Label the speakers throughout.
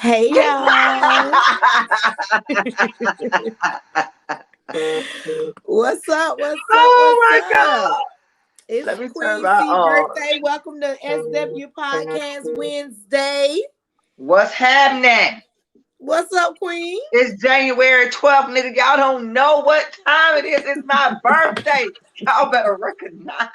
Speaker 1: Hey y'all. What's up? What's up?
Speaker 2: Oh
Speaker 1: What's
Speaker 2: my
Speaker 1: up?
Speaker 2: God.
Speaker 1: It's
Speaker 2: Let me turn
Speaker 1: Queen
Speaker 2: my
Speaker 1: C birthday. Welcome to SW Podcast Wednesday.
Speaker 2: What's happening?
Speaker 1: What's up, Queen?
Speaker 2: It's January 12th, nigga. Y'all don't know what time it is. It's my birthday. Y'all better recognize.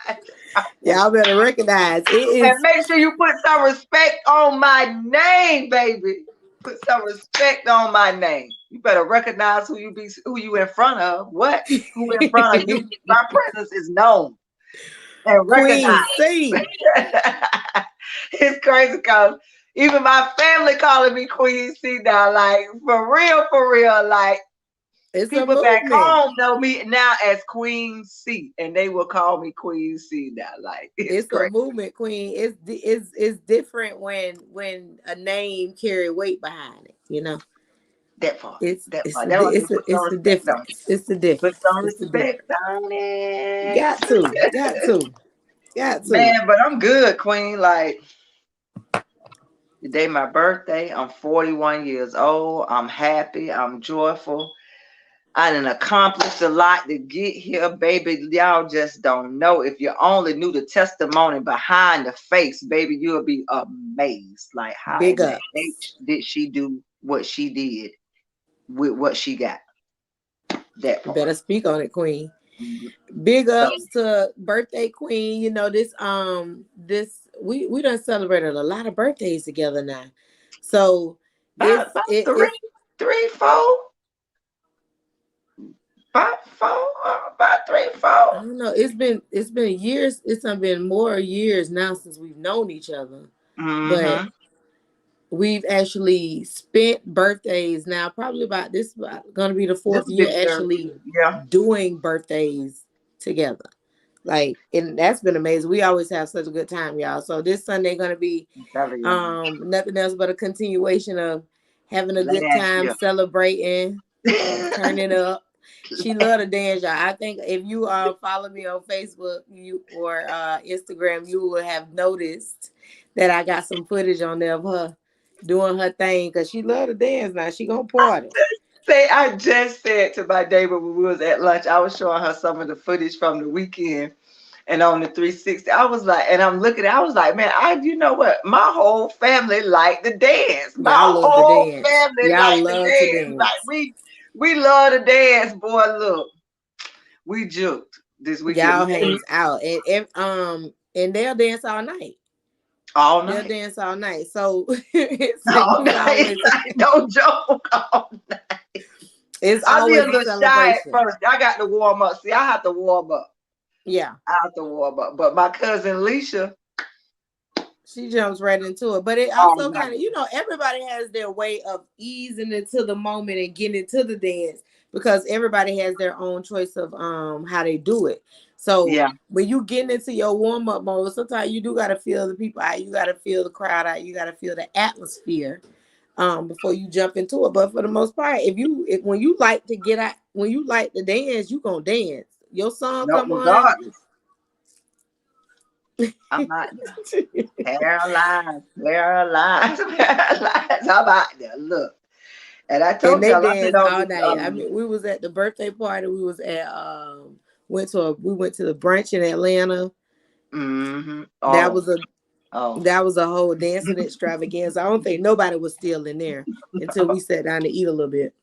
Speaker 1: Y'all better recognize it
Speaker 2: And
Speaker 1: is.
Speaker 2: make sure you put some respect on my name, baby. Put some respect on my name. You better recognize who you in front of. What? Who in front of you? My presence is known and
Speaker 1: Queen
Speaker 2: recognized.
Speaker 1: C.
Speaker 2: It's crazy because even my family calling me Queen C now, like for real, like
Speaker 1: It's
Speaker 2: people
Speaker 1: a
Speaker 2: back
Speaker 1: movement.
Speaker 2: home know me now as Queen C, and they will call me Queen C now. Like
Speaker 1: It's a
Speaker 2: crazy.
Speaker 1: movement, Queen. It's different when a name carry weight behind it. You know.
Speaker 2: That part.
Speaker 1: It's
Speaker 2: That
Speaker 1: it's
Speaker 2: part.
Speaker 1: the
Speaker 2: That was
Speaker 1: it's
Speaker 2: put some
Speaker 1: the
Speaker 2: respect on it.
Speaker 1: difference. It's the
Speaker 2: Put
Speaker 1: difference.
Speaker 2: some
Speaker 1: It's the difference.
Speaker 2: respect on it.
Speaker 1: Got to.
Speaker 2: Man, but I'm good, Queen. Like today my birthday. I'm 41 years old. I'm happy. I'm joyful. I done accomplished a lot to get here, baby. Y'all just don't know. If you only knew the testimony behind the face, baby, you'll be amazed. Like how
Speaker 1: Big
Speaker 2: in the
Speaker 1: ups.
Speaker 2: H did she do what she did with what she got? That part.
Speaker 1: Better speak on it, Queen.
Speaker 2: Mhm.
Speaker 1: Big
Speaker 2: So,
Speaker 1: ups to birthday Queen. You know, this we done celebrated a lot of birthdays together now. So
Speaker 2: about
Speaker 1: it's
Speaker 2: three, four, about four, about three,
Speaker 1: I
Speaker 2: four.
Speaker 1: don't know. It's been years. It's been more years now since we've known each other. But
Speaker 2: Mm-hmm.
Speaker 1: we've actually spent birthdays now, probably about gonna be the
Speaker 2: This
Speaker 1: fourth
Speaker 2: will be
Speaker 1: year
Speaker 2: the third.
Speaker 1: actually
Speaker 2: Yeah.
Speaker 1: doing birthdays together. Like, and that's been amazing. We always have such a good time, y'all. So this Sunday gonna be
Speaker 2: I'm telling you.
Speaker 1: nothing else but a continuation of having a good
Speaker 2: Last
Speaker 1: time, celebrating,
Speaker 2: year.
Speaker 1: turning up. She love to dance, y'all. I think if you follow me on Facebook, you or Instagram, you will have noticed that I got some footage on there of her doing her thing because she love to dance. Now she gonna party.
Speaker 2: Say, I just said to my neighbor when we was at lunch, I was showing her some of the footage from the weekend and on the 360. I was like, and I'm looking, I was like, man, you know what? My whole family like to dance. My
Speaker 1: Y'all love to
Speaker 2: whole
Speaker 1: dance.
Speaker 2: family
Speaker 1: Y'all
Speaker 2: like to
Speaker 1: love to
Speaker 2: dance. Like
Speaker 1: dance.
Speaker 2: we love to dance, boy. Look, we juked this weekend.
Speaker 1: Y'all hangs out and they'll dance all night.
Speaker 2: All
Speaker 1: They'll
Speaker 2: night.
Speaker 1: dance all night. So
Speaker 2: All
Speaker 1: it's
Speaker 2: night.
Speaker 1: always
Speaker 2: Don't joke. All night.
Speaker 1: it's
Speaker 2: I'll be a
Speaker 1: always a
Speaker 2: little shy at
Speaker 1: celebration.
Speaker 2: first. I got to warm up. See, I have to warm up.
Speaker 1: Yeah.
Speaker 2: I have to warm up. But my cousin Leisha,
Speaker 1: She jumps right into it. But it
Speaker 2: all
Speaker 1: also kind
Speaker 2: night.
Speaker 1: of, everybody has their way of easing into the moment and getting into the dance because everybody has their own choice of how they do it. So
Speaker 2: Yeah.
Speaker 1: when you getting into your warm-up mode, sometimes you do gotta feel the people out, you gotta feel the crowd out, you gotta feel the atmosphere before you jump into it. But for the most part, when you like to get out, when you like to dance, you gonna dance. Your song
Speaker 2: No,
Speaker 1: come on.
Speaker 2: regardless. I'm not paralyzed, paralyzed, paralyzed. I'm out there. Look. And I
Speaker 1: And
Speaker 2: told
Speaker 1: they
Speaker 2: y'all I've been
Speaker 1: danced
Speaker 2: on
Speaker 1: all
Speaker 2: this
Speaker 1: night. I mean, we was at the birthday party. We was at we went to the brunch in Atlanta.
Speaker 2: mm-hmm.
Speaker 1: That was a
Speaker 2: Oh.
Speaker 1: that was a whole dancing extravaganza. I don't think nobody was still in there until we sat down to eat a little bit.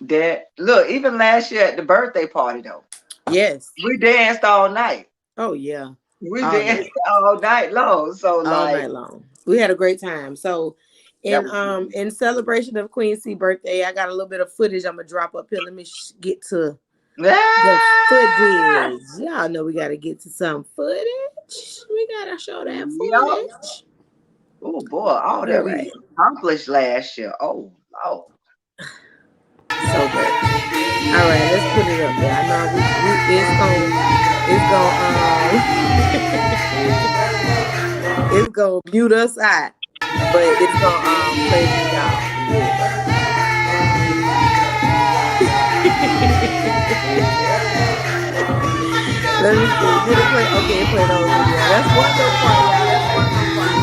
Speaker 2: That look, even last year at the birthday party though,
Speaker 1: Yes.
Speaker 2: we danced all night.
Speaker 1: Oh yeah.
Speaker 2: We
Speaker 1: All
Speaker 2: danced
Speaker 1: night.
Speaker 2: all night long. So
Speaker 1: All
Speaker 2: like
Speaker 1: night long. We had a great time. So
Speaker 2: that was
Speaker 1: in celebration of Queen C birthday, I got a little bit of footage I'm gonna drop up here. Let me get to the
Speaker 2: ah!
Speaker 1: footage. Y'all know we gotta get to some footage. We gotta show that
Speaker 2: Yup.
Speaker 1: footage.
Speaker 2: Oh boy, all
Speaker 1: All
Speaker 2: that we
Speaker 1: right.
Speaker 2: accomplished last year. Oh Lord.
Speaker 1: So good. All right, let's put it up there. I know it's gonna mute us out, but it's gonna play for y'all. Here we go. Let me see. Did it play? Okay, it played over video. That's one little part, y'all. That's one little part.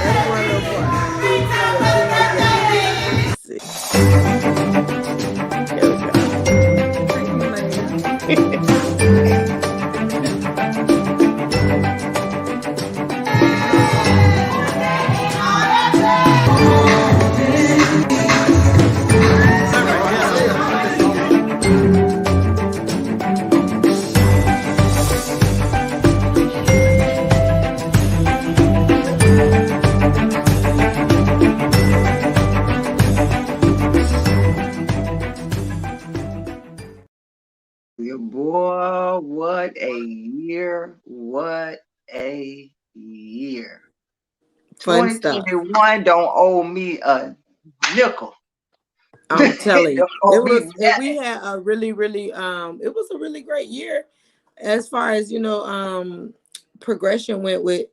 Speaker 1: That's one little part. Yeah, see, here we go. Fun stuff.
Speaker 2: 2021 don't owe me a nickel.
Speaker 1: I'm
Speaker 2: It
Speaker 1: telling you,
Speaker 2: don't owe me
Speaker 1: we
Speaker 2: nothing.
Speaker 1: had a really, really it was a really great year as far as progression went with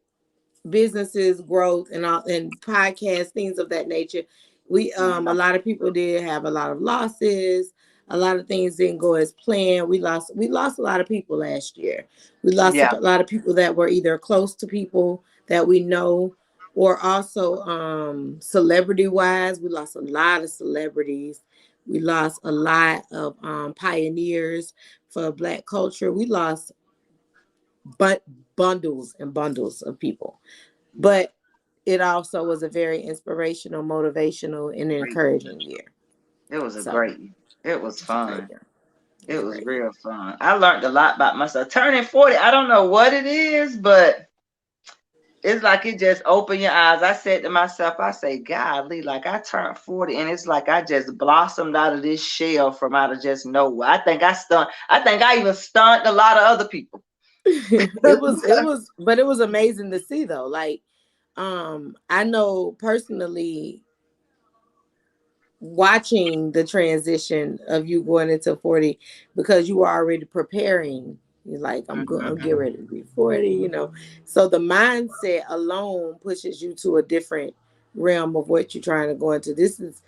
Speaker 1: businesses growth and all and podcasts, things of that nature. We a
Speaker 2: Yeah.
Speaker 1: lot of people did have a lot of losses. A lot of things didn't go as planned. We lost a lot of people last year. We lost a
Speaker 2: Yeah.
Speaker 1: lot of people that were either close to people that we know, or also celebrity wise, we lost a lot of celebrities. We lost a lot of pioneers for Black culture. We lost but bundles and bundles of people,
Speaker 2: Yeah.
Speaker 1: but it also was a very inspirational, motivational, and
Speaker 2: Great year.
Speaker 1: encouraging year.
Speaker 2: It was a
Speaker 1: So
Speaker 2: great year. It was
Speaker 1: it's a great
Speaker 2: fun.
Speaker 1: year. It
Speaker 2: It
Speaker 1: was a
Speaker 2: was
Speaker 1: great year.
Speaker 2: real fun. I learned a lot about myself. Turning 40, I don't know what it is, but it's like it just opened your eyes. I said to myself, I say, golly, like I turned 40 and it's like I just blossomed out of this shell from out of just nowhere. I think I even stunned a lot of other people.
Speaker 1: But it was amazing to see though. Like, I know personally watching the transition of you going into 40 because you were already preparing. You're like, I'm
Speaker 2: Mhm.
Speaker 1: getting ready to be 40. So the mindset alone pushes you to a different realm of what you're trying to go into. This is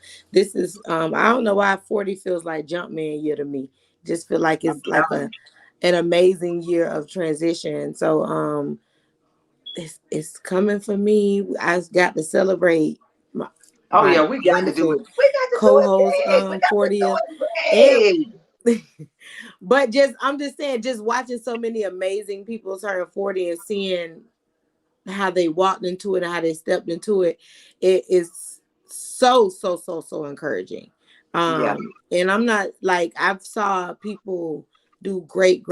Speaker 1: I don't know why 40 feels like Jumpman year to me. Just feel like
Speaker 2: I'm
Speaker 1: it's like
Speaker 2: telling
Speaker 1: an amazing year of transition. So it's coming for me. I got to celebrate my,
Speaker 2: Oh yeah,
Speaker 1: my
Speaker 2: we got to do
Speaker 1: wonderful
Speaker 2: it. We got to do it
Speaker 1: co-host
Speaker 2: big. We got to do
Speaker 1: 40th. And
Speaker 2: it big.
Speaker 1: but I'm just saying, just watching so many amazing people turn 40 and seeing how they walked into it and how they stepped into it, it is so encouraging.
Speaker 2: Yeah.
Speaker 1: And I'm not like, I've saw people do great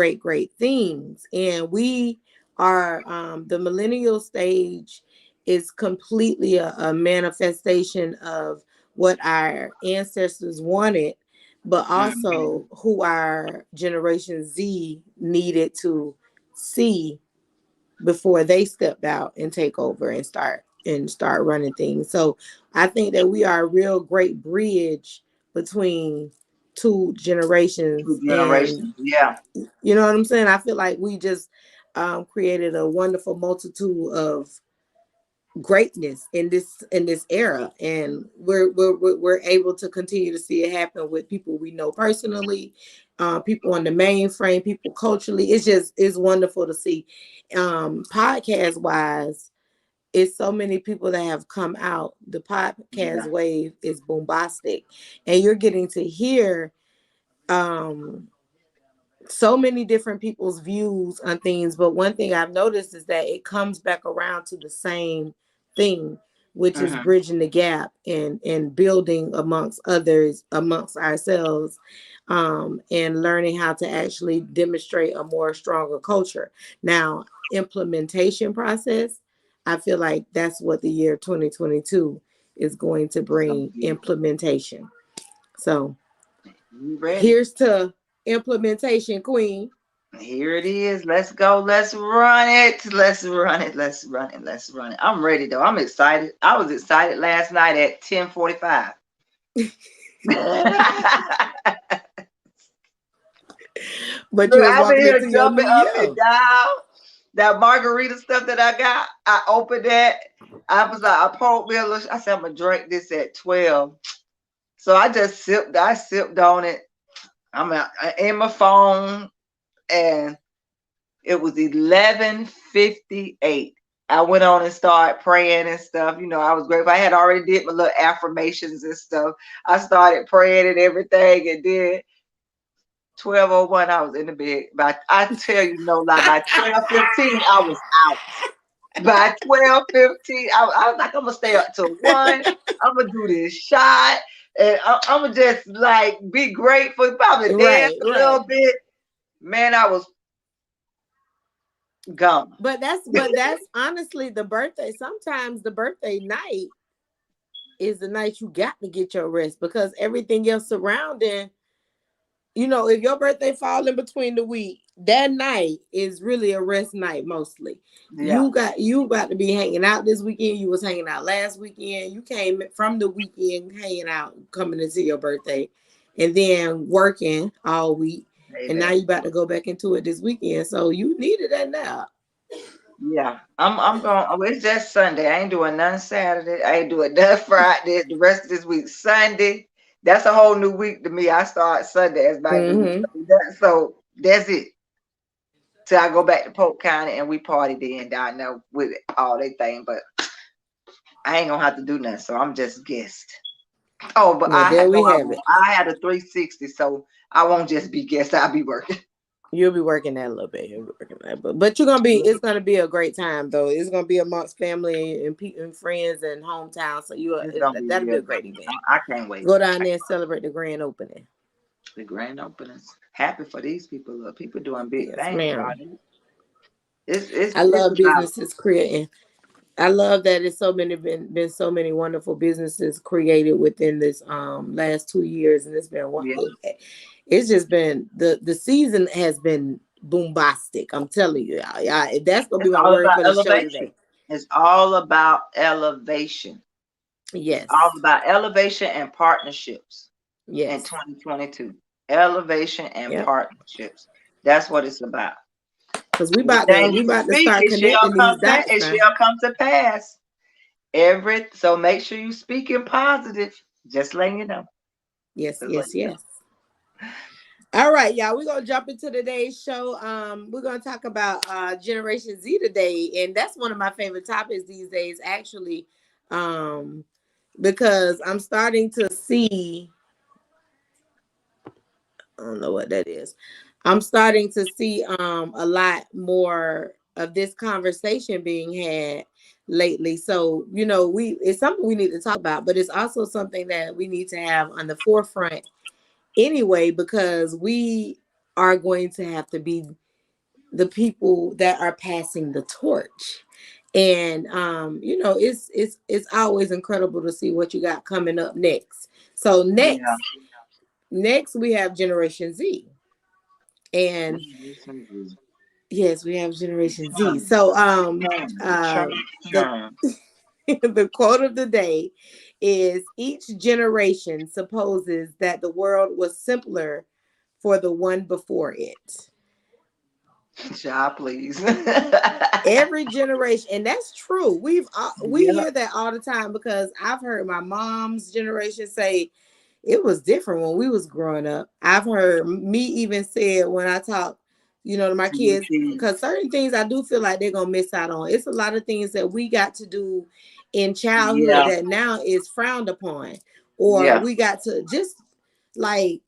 Speaker 1: things, and we are the millennial stage is completely a manifestation of what our ancestors wanted, but
Speaker 2: Mhm.
Speaker 1: also who our generation Z needed to see before they stepped out and take over and start running things. So I think that we are a real great bridge between two
Speaker 2: Two
Speaker 1: generations, and
Speaker 2: generations. Yeah.
Speaker 1: you know what I'm saying. I feel like we just created a wonderful multitude of greatness in this era, and we're able to continue to see it happen with people we know personally, people on the mainframe, people culturally. It's wonderful to see. Podcast wise, it's so many people that have come out. The podcast
Speaker 2: Yeah.
Speaker 1: wave is bombastic, and you're getting to hear um so many different people's views on things. But one thing I've noticed is that it comes back around to the same thing, which is
Speaker 2: Hmm.
Speaker 1: bridging the gap and building amongst others, amongst ourselves, and learning how to actually demonstrate a more stronger culture. Now, implementation process, I feel like that's what the year 2022 is going to
Speaker 2: It's gonna
Speaker 1: bring,
Speaker 2: be.
Speaker 1: implementation. So
Speaker 2: You ready?
Speaker 1: here's to implementation, queen.
Speaker 2: Here it is. Let's go. Let's run it. Let's run it. Let's run it. Let's run it. I'm ready though. I'm excited. I was excited last night at 10:45. Look,
Speaker 1: But you was
Speaker 2: I've been
Speaker 1: walking
Speaker 2: here
Speaker 1: into your
Speaker 2: jumping
Speaker 1: new
Speaker 2: up and
Speaker 1: year.
Speaker 2: down. That margarita stuff that I got, I opened that. I was like, I poured me a little. I said, I'm gonna drink this at 12. So I just sipped. I sipped on it. In my phone, and it was 11:58. I went on and started praying and stuff. I was grateful. I had already did my little affirmations and stuff. I started praying and everything, and then 12:01, I was in the bed. But I tell you no lie, by 12:15, I was out. By 12:15, I was like, I'm gonna stay up till 1. I'm gonna do this shot, and I'm gonna just like be grateful, probably dance
Speaker 1: Right,
Speaker 2: a little
Speaker 1: right.
Speaker 2: bit. Man, I was gone.
Speaker 1: But that's honestly the birthday. Sometimes the birthday night is the night you got to get your rest, because everything else surrounding you know, if your birthday fall in between the week, that night is really a rest night mostly.
Speaker 2: Yeah.
Speaker 1: You got to be hanging out this weekend. You was hanging out last weekend. You came from the weekend hanging out, coming into your birthday, and then working all week. And now
Speaker 2: Baby.
Speaker 1: you about to go back into it this weekend. So you needed that now.
Speaker 2: Yeah. I'm going. Oh, it's just Sunday. I ain't doing nothing Saturday. I ain't doing nothing Friday. The rest of this week, Sunday. That's a whole new week to me. I start Sunday as my new week.
Speaker 1: Mm-hmm.
Speaker 2: So that's it. Till I go back to Polk County and we party then down there with all they thing. But I ain't gonna have to do nothing. So I'm just guest. Oh, but
Speaker 1: Well,
Speaker 2: I
Speaker 1: there
Speaker 2: had no,
Speaker 1: we
Speaker 2: I
Speaker 1: have
Speaker 2: won't.
Speaker 1: it.
Speaker 2: I had a 360, so I won't just be guest. I'll be working.
Speaker 1: You'll be working that a little bit. You'll be working that, but you're gonna be. It's gonna be a great time though. It's gonna be amongst family and people and friends and hometown. So
Speaker 2: It's gonna be
Speaker 1: that'll be
Speaker 2: real
Speaker 1: a
Speaker 2: good.
Speaker 1: great event.
Speaker 2: I can't wait.
Speaker 1: Go down there and celebrate the grand opening.
Speaker 2: The grand openings. Happy for these people. Look, people doing big
Speaker 1: Yes,
Speaker 2: things,
Speaker 1: ma'am.
Speaker 2: y'all. It's
Speaker 1: I
Speaker 2: it's
Speaker 1: love
Speaker 2: about
Speaker 1: businesses creating. I love that it's so many been so many wonderful businesses created within this last 2 years, and it's been one.
Speaker 2: yeah.
Speaker 1: It's just been the season has been bombastic. I'm telling you, y'all. That's gonna be
Speaker 2: It's
Speaker 1: my
Speaker 2: all
Speaker 1: word
Speaker 2: about
Speaker 1: for the show
Speaker 2: elevation.
Speaker 1: today.
Speaker 2: It's all about elevation. It's all
Speaker 1: Yes,
Speaker 2: about elevation and partnerships in
Speaker 1: yes,
Speaker 2: 2022. Elevation and
Speaker 1: yep.
Speaker 2: partnerships. That's what it's about.
Speaker 1: Because
Speaker 2: Everything
Speaker 1: we
Speaker 2: you
Speaker 1: about to
Speaker 2: speak,
Speaker 1: start connecting these dots
Speaker 2: it
Speaker 1: now.
Speaker 2: shall come to pass. So make sure you speaking positive. Just letting you know.
Speaker 1: Yes,
Speaker 2: Just letting
Speaker 1: yes,
Speaker 2: you know.
Speaker 1: yes. All right, y'all. We're gonna jump into today's show. We're gonna talk about Generation Z today, and that's one of my favorite topics these days, actually, um, because I'm starting to see. I don't know what that is. I'm starting to see a lot more of this conversation being had lately. So, you know, it's something we need to talk about, but it's also something that we need to have on the forefront anyway, because we are going to have to be the people that are passing the torch. And you know, it's always incredible to see what you got coming up next. So
Speaker 2: Yeah.
Speaker 1: next we have Generation Z. And
Speaker 2: Generation
Speaker 1: yes, we have Generation Z.
Speaker 2: Z.
Speaker 1: So
Speaker 2: Turn,
Speaker 1: the
Speaker 2: turn.
Speaker 1: the quote of the day is each generation supposes that the world was simpler for the one before it.
Speaker 2: Child, please.
Speaker 1: Every generation, and that's true. We
Speaker 2: Yeah.
Speaker 1: hear that all the time because I've heard my mom's generation say it was different when we was growing up. I've heard me even say it when I talk, you know, to my
Speaker 2: To your
Speaker 1: kids,
Speaker 2: kids.
Speaker 1: because certain things I do feel like they're gonna miss out on. It's a lot of things that we got to do in childhood
Speaker 2: Yeah.
Speaker 1: that now is frowned upon, or
Speaker 2: Yeah.
Speaker 1: we got to just like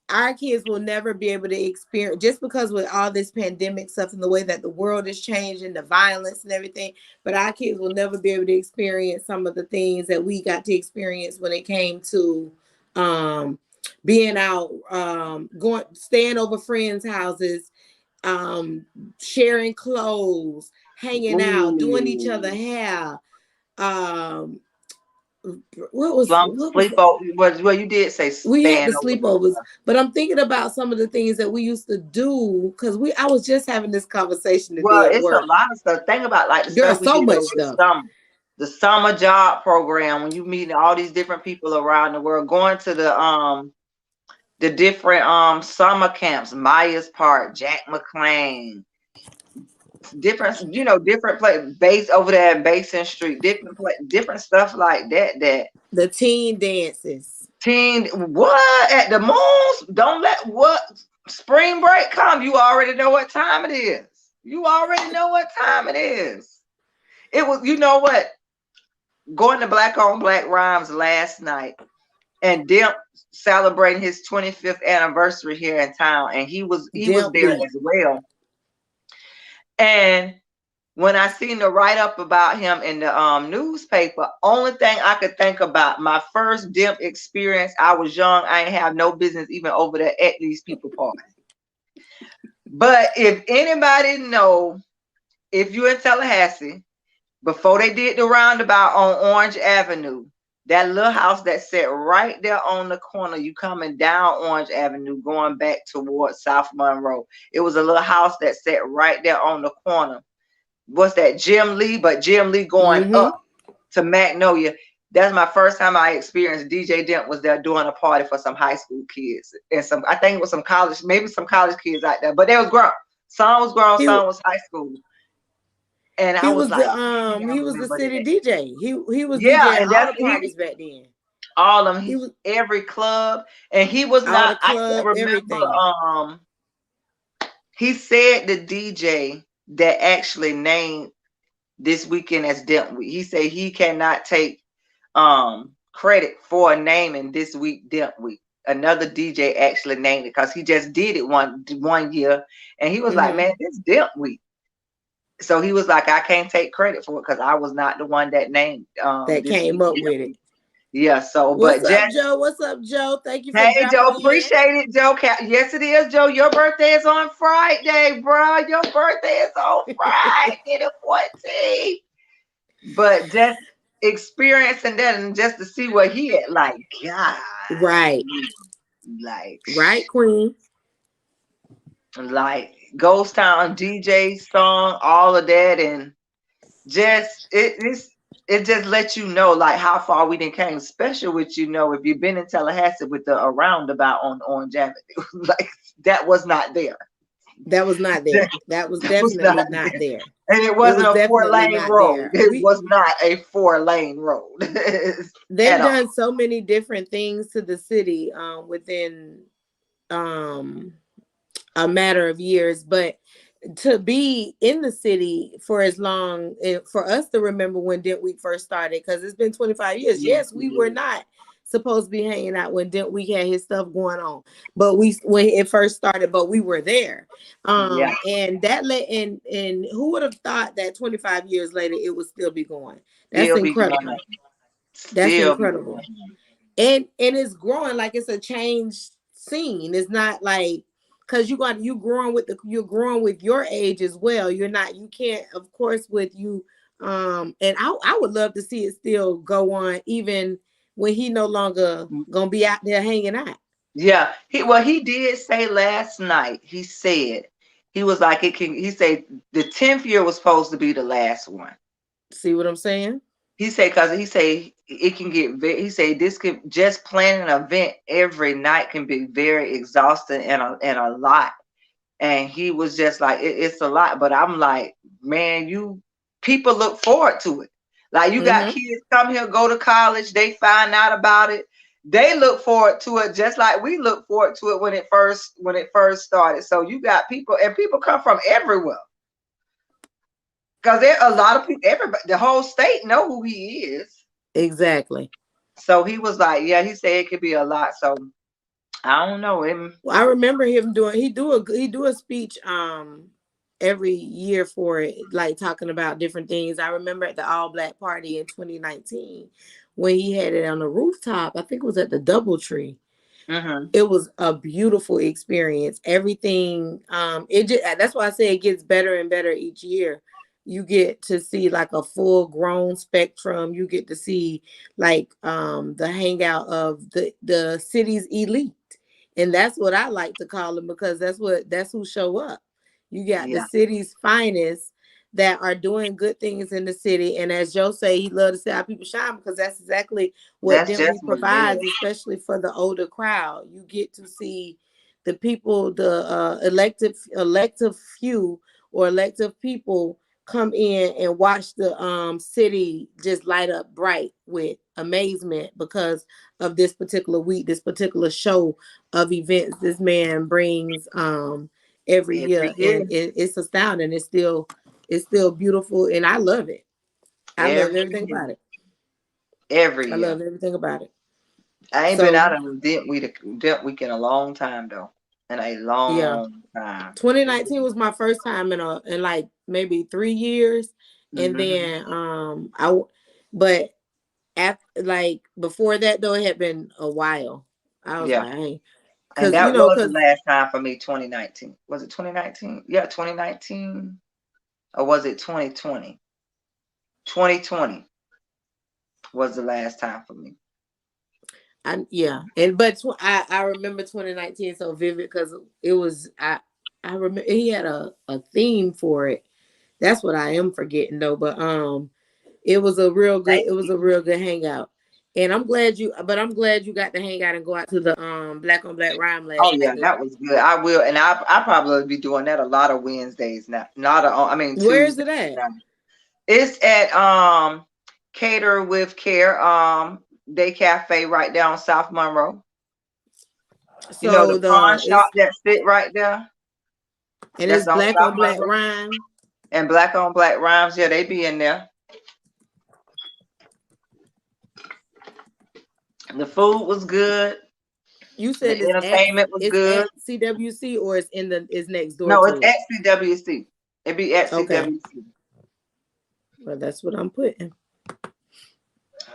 Speaker 1: our kids will never be able to experience, just because with all this pandemic stuff and the way that the world is changing, the violence and everything, but our kids will never be able to experience some of the things that we got to experience when it came to um being out, going staying over friends houses, um sharing clothes, hanging out, doing each other
Speaker 2: Ooh.
Speaker 1: hair, um
Speaker 2: Slump
Speaker 1: what was
Speaker 2: sleep over. Well, you did say
Speaker 1: we had the
Speaker 2: staying over.
Speaker 1: sleepovers, but I'm thinking about some of the things that we used to do because I was just having this conversation
Speaker 2: Well,
Speaker 1: today at
Speaker 2: it's a
Speaker 1: work.
Speaker 2: lot of stuff. Think about like the stuff
Speaker 1: There's
Speaker 2: we
Speaker 1: so
Speaker 2: did
Speaker 1: much
Speaker 2: over the
Speaker 1: stuff.
Speaker 2: summer. The summer job program when you meet all these different people around the world, going to the different summer camps, Myers Park, Jack McLean, different different place base over there at Basin Street, different stuff like that. That
Speaker 1: The teen dances.
Speaker 2: teen what at the moons? Don't let what spring break come. You already know what time it is. You already know what time it is. It was, you know what, going to Black on Black Rhymes last night and Dimp celebrating his 25th anniversary here in town, and he was
Speaker 1: Dimp
Speaker 2: there
Speaker 1: beat.
Speaker 2: as well. And when I seen the write up about him in the newspaper, only thing I could think about my first Dimp experience. I was young. I ain't have no business even over there at these people parties. But if anybody know, if you're in Tallahassee, before they did the roundabout on Orange Avenue, That little house that sat right there on the corner, you coming down Orange Avenue, going back towards South Monroe. It was a little house that sat right there on the corner. What's that? Jim Lee, but Jim Lee going
Speaker 1: Mm-hmm.
Speaker 2: up to Magnolia. That's my first time I experienced DJ Dent was there doing a party for some high school kids and some, I think it was some college, maybe some college kids out there, but they was grown. Some was grown,
Speaker 1: He
Speaker 2: some was high school. And I was like, dang, I
Speaker 1: he was the
Speaker 2: remember
Speaker 1: city
Speaker 2: that.
Speaker 1: DJ. He was
Speaker 2: Yeah,
Speaker 1: DJing
Speaker 2: and
Speaker 1: all
Speaker 2: that's
Speaker 1: the parties back then.
Speaker 2: all of them.
Speaker 1: He was
Speaker 2: Every club, and he was
Speaker 1: all the
Speaker 2: not. I
Speaker 1: club,
Speaker 2: can't remember.
Speaker 1: everything.
Speaker 2: He said the DJ that actually named this weekend as Dent Week. He said he cannot take credit for naming this week Dent Week. Another DJ actually named it because he just did it one year, and he was like,
Speaker 1: Mm-hmm.
Speaker 2: "Man, this Dent Week." So he was like, "I can't take credit for it because I was not the one that named
Speaker 1: That
Speaker 2: this
Speaker 1: came
Speaker 2: week
Speaker 1: up
Speaker 2: Dent
Speaker 1: with it.
Speaker 2: Week." Yeah. So,
Speaker 1: What's
Speaker 2: but
Speaker 1: up,
Speaker 2: just
Speaker 1: Joe? What's up, Joe? Thank you for
Speaker 2: hey,
Speaker 1: dropping
Speaker 2: Joe,
Speaker 1: in.
Speaker 2: appreciate it, Joe. Yes, it is, Joe. Your birthday is on Friday, bro. Your birthday is on Friday, the 14th. But just experiencing that and just to see what he had, like, God,
Speaker 1: Right.
Speaker 2: like,
Speaker 1: Right, Queen.
Speaker 2: like Ghost Town DJ song, all of that, and just it just lets you know like how far we didn't came, especially with if you've been in Tallahassee with the roundabout on Orange Avenue, like that was not there.
Speaker 1: That was not
Speaker 2: That,
Speaker 1: there. That was
Speaker 2: that was not
Speaker 1: definitely not
Speaker 2: there.
Speaker 1: there.
Speaker 2: And it
Speaker 1: It
Speaker 2: wasn't
Speaker 1: was
Speaker 2: a
Speaker 1: definitely
Speaker 2: 4-lane
Speaker 1: not
Speaker 2: road.
Speaker 1: there.
Speaker 2: It was not a 4-lane road
Speaker 1: They've
Speaker 2: at all.
Speaker 1: done so many different things to the city within um a matter of years, but to be in the city for as long, for us to remember when Dent Week first started, because it's been 25 years.
Speaker 2: Yes,
Speaker 1: Yes, we were
Speaker 2: it
Speaker 1: not supposed to be hanging out when Dent Week had his stuff going on, but when it first started, but we were there.
Speaker 2: is. Yeah,
Speaker 1: And that let and who would have thought that 25 years later it would still be going? That's
Speaker 2: still be going on.
Speaker 1: incredible. That's
Speaker 2: Still be going
Speaker 1: incredible.
Speaker 2: on.
Speaker 1: And it's growing like it's a changed scene. It's not like, because you're growing with your age as well. You can't, of course, with you. And I would love to see it still go on even when he no longer gonna be out there hanging out.
Speaker 2: Yeah, he did say last night. He said he was like it can. He said the 10th year was supposed to be the last one.
Speaker 1: See what I'm saying?
Speaker 2: He said because he said it can get very. He said this could just planning an event every night can be very exhausting and a lot. And he was just like it's a lot. But I'm like, man, you people look forward to it. Like you got
Speaker 1: Mm-hmm.
Speaker 2: kids come here, go to college, they find out about it. They look forward to it just like we look forward to it when it first started. So you got people and people come from everywhere because there are a lot of people. Everybody, the whole state know who he is.
Speaker 1: Exactly.
Speaker 2: So he was like, yeah, he said it could be a lot. So I don't know him.
Speaker 1: Well, I remember him doing he do a speech every year for it, like talking about different things. I remember at the All Black Party in 2019 when he had it on the rooftop. I think it was at the Doubletree.
Speaker 2: Mm-hmm.
Speaker 1: It was a beautiful experience. Everything, it just, that's why I say it gets better and better each year. You get to see like a full grown spectrum. You get to see like the hangout of the city's elite. And that's what I like to call them, because that's who show up. You got the
Speaker 2: Yeah,
Speaker 1: city's finest that are doing good things in the city. And as Joe say, he love to see how people shine, because that's exactly what
Speaker 2: that's
Speaker 1: Dent
Speaker 2: just
Speaker 1: Week
Speaker 2: what it
Speaker 1: provides,
Speaker 2: is.
Speaker 1: especially for the older crowd. You get to see the people, the elective few or elective people come in and watch the city just light up bright with amazement because of this particular week, this particular show of events this man brings every
Speaker 2: Every
Speaker 1: year.
Speaker 2: year,
Speaker 1: And it's astounding. It's still beautiful, and I love it. I love
Speaker 2: every
Speaker 1: everything
Speaker 2: year,
Speaker 1: about it.
Speaker 2: every
Speaker 1: I
Speaker 2: year.
Speaker 1: love everything about it.
Speaker 2: I ain't been
Speaker 1: So
Speaker 2: out of Dent Week in a long time though, in a
Speaker 1: yeah,
Speaker 2: long time.
Speaker 1: 2019 was my first time in like maybe 3 years. And
Speaker 2: Mm-hmm.
Speaker 1: then but after, like before that though, it had been a while. I was
Speaker 2: Yeah,
Speaker 1: like, hey,
Speaker 2: and
Speaker 1: because
Speaker 2: that was the
Speaker 1: because
Speaker 2: last time for me. 2019 was it 2019? Yeah, 2019, or was it 2020? 2020. was the last time for me.
Speaker 1: I remember 2019 so vivid because it was I remember he had a theme for it. That's what I am forgetting though. But
Speaker 2: Thank
Speaker 1: it was
Speaker 2: you.
Speaker 1: a real good hangout. And I'm glad you got to hang out and go out to the Black on Black Rhyme
Speaker 2: Oh
Speaker 1: last
Speaker 2: yeah,
Speaker 1: night.
Speaker 2: that was good. I will, and I probably be doing that a lot of Wednesdays now. Not a, I mean
Speaker 1: Where is
Speaker 2: Tuesdays
Speaker 1: it at?
Speaker 2: now. It's at Cater with Care Day Cafe right there on South Monroe. You know
Speaker 1: So
Speaker 2: the pawn
Speaker 1: the
Speaker 2: shop
Speaker 1: it's
Speaker 2: that sit right there.
Speaker 1: and
Speaker 2: That's
Speaker 1: it's
Speaker 2: on
Speaker 1: Black
Speaker 2: South
Speaker 1: on Black
Speaker 2: Monroe.
Speaker 1: Rhyme.
Speaker 2: And Black on Black Rhymes, yeah, they be in there. The food was good.
Speaker 1: You
Speaker 2: The
Speaker 1: said
Speaker 2: entertainment was
Speaker 1: it's
Speaker 2: good.
Speaker 1: at CWC or it's next door
Speaker 2: No, it's
Speaker 1: to it.
Speaker 2: at CWC. It be at
Speaker 1: Okay.
Speaker 2: CWC.
Speaker 1: Well, that's what I'm putting.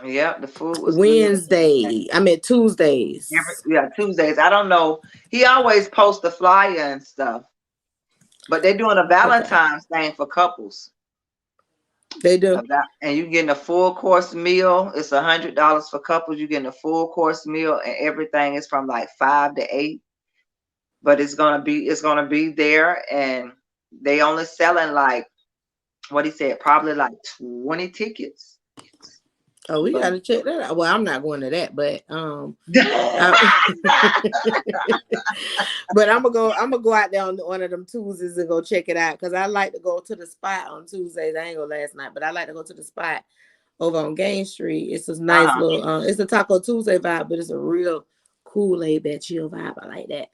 Speaker 2: Yep, the food was good.
Speaker 1: Wednesday. I mean Tuesdays.
Speaker 2: Yeah, Tuesdays. I don't know. He always posts the flyer and stuff, but they're doing a
Speaker 1: Okay.
Speaker 2: Valentine's thing for couples.
Speaker 1: They do.
Speaker 2: And you getting a full course meal. It's $100 for couples. You getting a full course meal, and everything is from like 5 to 8. But it's gonna be there, and they only selling like what he said, probably like 20 tickets.
Speaker 1: Oh, we
Speaker 2: But
Speaker 1: gotta check that out. Well, I'm not going to that, but I, but I'm gonna go out there on one of them Tuesdays and go check it out because I like to go to the spot on Tuesdays. I ain't go last night, but I like to go to the spot over on Gain Street. It's a nice
Speaker 2: uh-huh.
Speaker 1: little it's a Taco Tuesday vibe, but it's a real cool laid back chill vibe. I like that.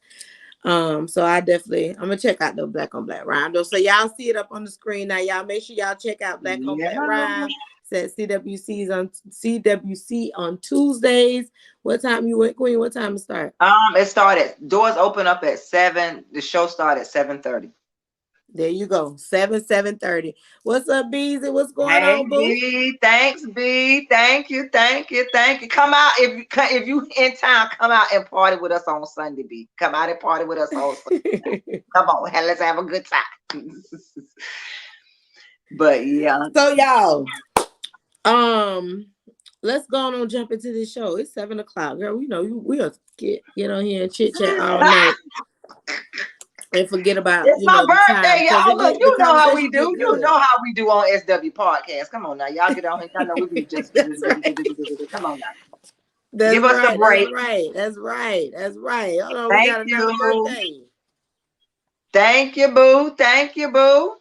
Speaker 1: So I'm gonna check out the Black on Black Rhyme though. So y'all see it up on the screen now. Y'all make sure y'all check out Black on
Speaker 2: Yeah.
Speaker 1: Black Rhyme. Said CWC on Tuesdays. What time you went, Queen? What time it start?
Speaker 2: It started. Doors open up at 7. The show started at 7:30.
Speaker 1: There you go. 7:30. What's up, Beezy? What's going
Speaker 2: Hey
Speaker 1: on, boo?
Speaker 2: B, thanks B, thank you, thank you, thank you. Come out if you in town. Come out and party with us on Sunday, B. Come out and party with us on Sunday. Come on, let's have a good time. But yeah,
Speaker 1: So y'all, let's go on and jump into this show. It's 7 o'clock, girl. We know we'll get on here and chit chat all night and forget about
Speaker 2: it's my
Speaker 1: the time
Speaker 2: birthday,
Speaker 1: because
Speaker 2: y'all. Look,
Speaker 1: the
Speaker 2: you know how we
Speaker 1: conversation
Speaker 2: do.
Speaker 1: get
Speaker 2: You
Speaker 1: good.
Speaker 2: know how we do on SW Podcast. Come on now, y'all get on here. I know we be just
Speaker 1: That's right.
Speaker 2: come on now.
Speaker 1: That's
Speaker 2: Give us a
Speaker 1: right. That's
Speaker 2: break.
Speaker 1: right. That's right. That's right. Hold on, we
Speaker 2: Thank
Speaker 1: got another
Speaker 2: you.
Speaker 1: birthday.
Speaker 2: Thank you, boo. Thank you, boo.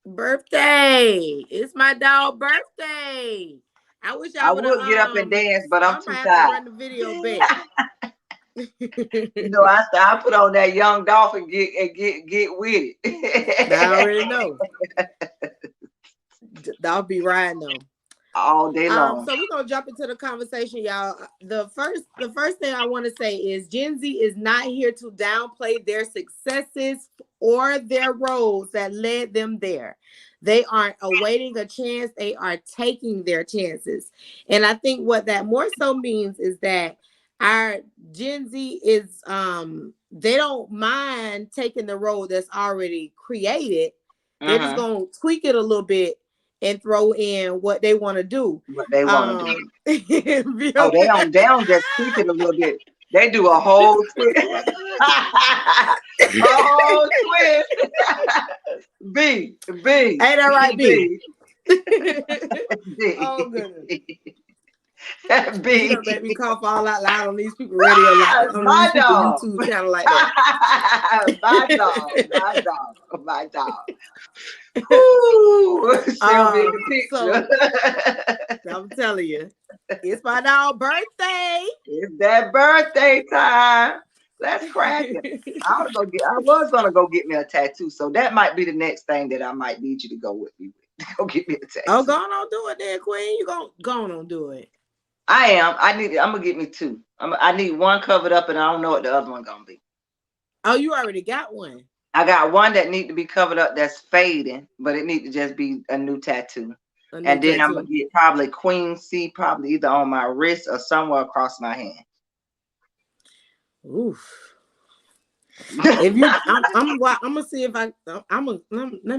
Speaker 1: Birthday. It's my dog birthday. I wish I
Speaker 2: I
Speaker 1: would have
Speaker 2: would get up and dance, but I'm
Speaker 1: I might
Speaker 2: too
Speaker 1: have to
Speaker 2: tired.
Speaker 1: run the video back.
Speaker 2: You know, I put on that young Dolph and get with
Speaker 1: I
Speaker 2: it
Speaker 1: already know. I'll be riding though.
Speaker 2: all day long.
Speaker 1: So we're gonna jump into the conversation, y'all. The first thing I want to say is Gen Z is not here to downplay their successes or their roads that led them there. They aren't awaiting a chance, they are taking their chances. And I think what that more so means is that our Gen Z is they don't mind taking the road that's already created. They're just
Speaker 2: Uh-huh.
Speaker 1: gonna tweak it a little bit and throw in what they want to do.
Speaker 2: What they want to do. Oh,
Speaker 1: Feel
Speaker 2: they
Speaker 1: me?
Speaker 2: don't just tweak it a little bit. They do a whole twist. A whole twist. B, B,
Speaker 1: Ain't that right, B?
Speaker 2: B,
Speaker 1: Oh goodness.
Speaker 2: B,
Speaker 1: You done
Speaker 2: B.
Speaker 1: made me cough all out loud on these people radio on these
Speaker 2: My
Speaker 1: people
Speaker 2: dog.
Speaker 1: YouTube channel like that.
Speaker 2: My dog. My dog. My dog. Ooh, she'll be in the
Speaker 1: So
Speaker 2: picture.
Speaker 1: I'm telling you, it's my dog birthday.
Speaker 2: It's that birthday time. Let's crack it. I was gonna go get me a tattoo, so that might be the next thing that I might need you to go with me with. Go get me a tattoo.
Speaker 1: Oh, go on do it then, Queen. You go on do it.
Speaker 2: I am. I'm gonna get me two. I need one covered up, and I don't know what the other one gonna be.
Speaker 1: Oh, you already got one.
Speaker 2: I got one that need to be covered up that's fading, but it need to just be a new tattoo.
Speaker 1: A new
Speaker 2: And then I'm gonna
Speaker 1: tattoo.
Speaker 2: get probably Queen C, probably either on my wrist or somewhere across my hand.
Speaker 1: Oof. If you, I'm gonna see if let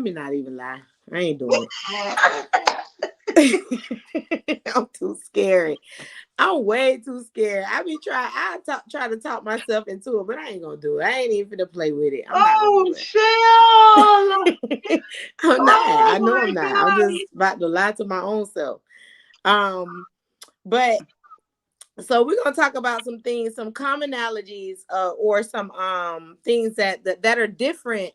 Speaker 1: me not even lie. I ain't doing it. I'm too scary. I'm way too scared. I be trying. Try to talk myself into it, but I ain't gonna do it. I ain't even gonna play with it. I'm not gonna
Speaker 2: Oh,
Speaker 1: do
Speaker 2: chill.
Speaker 1: it. I'm not.
Speaker 2: Oh
Speaker 1: I know
Speaker 2: my
Speaker 1: I'm not. I'm
Speaker 2: God.
Speaker 1: just about to lie to my own self. But so we're gonna talk about some things, some commonalities, or some things that are different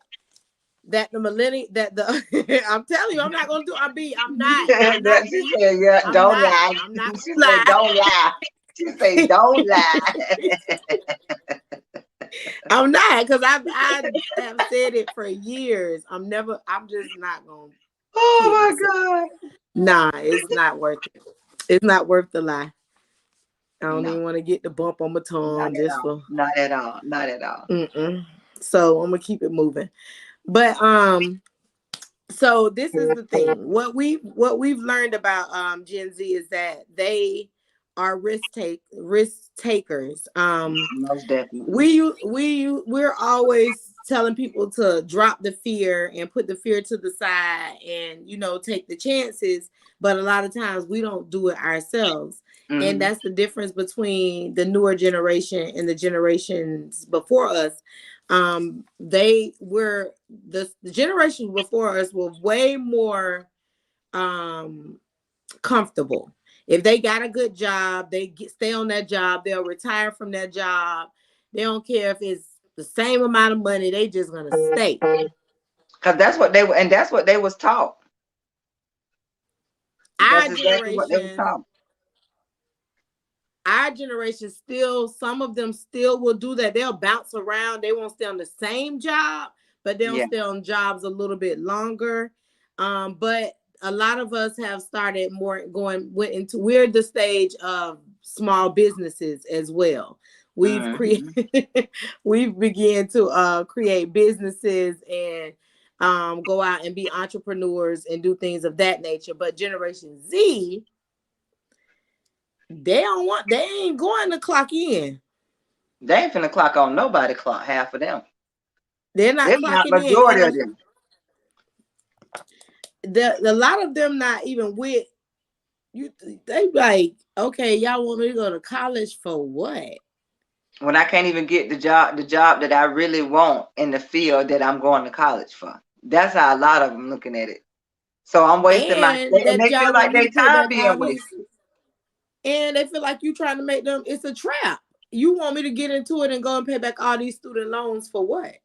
Speaker 1: that the millennial that the I'm telling you, I'm not gonna do. I'm not
Speaker 2: She
Speaker 1: E.
Speaker 2: said, yeah,
Speaker 1: I'm
Speaker 2: don't
Speaker 1: not.
Speaker 2: lie.
Speaker 1: I'm not
Speaker 2: She
Speaker 1: gonna
Speaker 2: said,
Speaker 1: lie.
Speaker 2: don't lie. She said, don't lie.
Speaker 1: I'm not, because I have said it for years. I'm just not gonna kid
Speaker 2: Oh
Speaker 1: myself.
Speaker 2: my
Speaker 1: Nah, it's not worth it. It's not worth the lie. I don't
Speaker 2: God.
Speaker 1: even want to get the bump on my
Speaker 2: Not
Speaker 1: tongue
Speaker 2: at
Speaker 1: just
Speaker 2: all.
Speaker 1: for
Speaker 2: Not at all. Not at all.
Speaker 1: mm-mm. So I'm gonna keep it moving. But so this is the thing. What we've learned about Gen Z is that they are risk takers.
Speaker 2: Most definitely.
Speaker 1: We're always telling people to drop the fear and put the fear to the side and take the chances, but a lot of times we don't do it ourselves. And
Speaker 2: Mm-hmm.
Speaker 1: that's the difference between the newer generation and the generations before us. They were the generations before us were way more um comfortable. If they got a good job, stay on that job. They'll retire from that job. They don't care if it's the same amount of money. They just gonna stay.
Speaker 2: Because that's what they were, and that's what they was taught.
Speaker 1: Our
Speaker 2: That's exactly what they was
Speaker 1: generation,
Speaker 2: taught.
Speaker 1: our generation still, some of them still will do that. They'll bounce around. They won't stay on the same job, but they'll
Speaker 2: Yeah.
Speaker 1: stay on jobs a little bit longer. But a lot of us have started we're the stage of small businesses as well. We've
Speaker 2: Mm-hmm.
Speaker 1: created we've began to create businesses and go out and be entrepreneurs and do things of that nature. But Generation Z, they ain't going to clock in.
Speaker 2: They ain't finna clock on nobody clock, half of them.
Speaker 1: They're not
Speaker 2: If not
Speaker 1: clocking in,
Speaker 2: majority
Speaker 1: and
Speaker 2: of them.
Speaker 1: a lot of them not even with you. They like, okay, y'all want me to go to college for what?
Speaker 2: When I can't even get the job that I really want in the field that I'm going to college for. That's how a lot of them looking at it. So I'm wasting my,
Speaker 1: And
Speaker 2: and
Speaker 1: that
Speaker 2: they feel
Speaker 1: y'all
Speaker 2: like
Speaker 1: want me
Speaker 2: their
Speaker 1: to pay
Speaker 2: time
Speaker 1: back
Speaker 2: being
Speaker 1: all these,
Speaker 2: wasted.
Speaker 1: and they feel like you trying to make them. It's a trap. You want me to get into it and go and pay back all these student loans for what?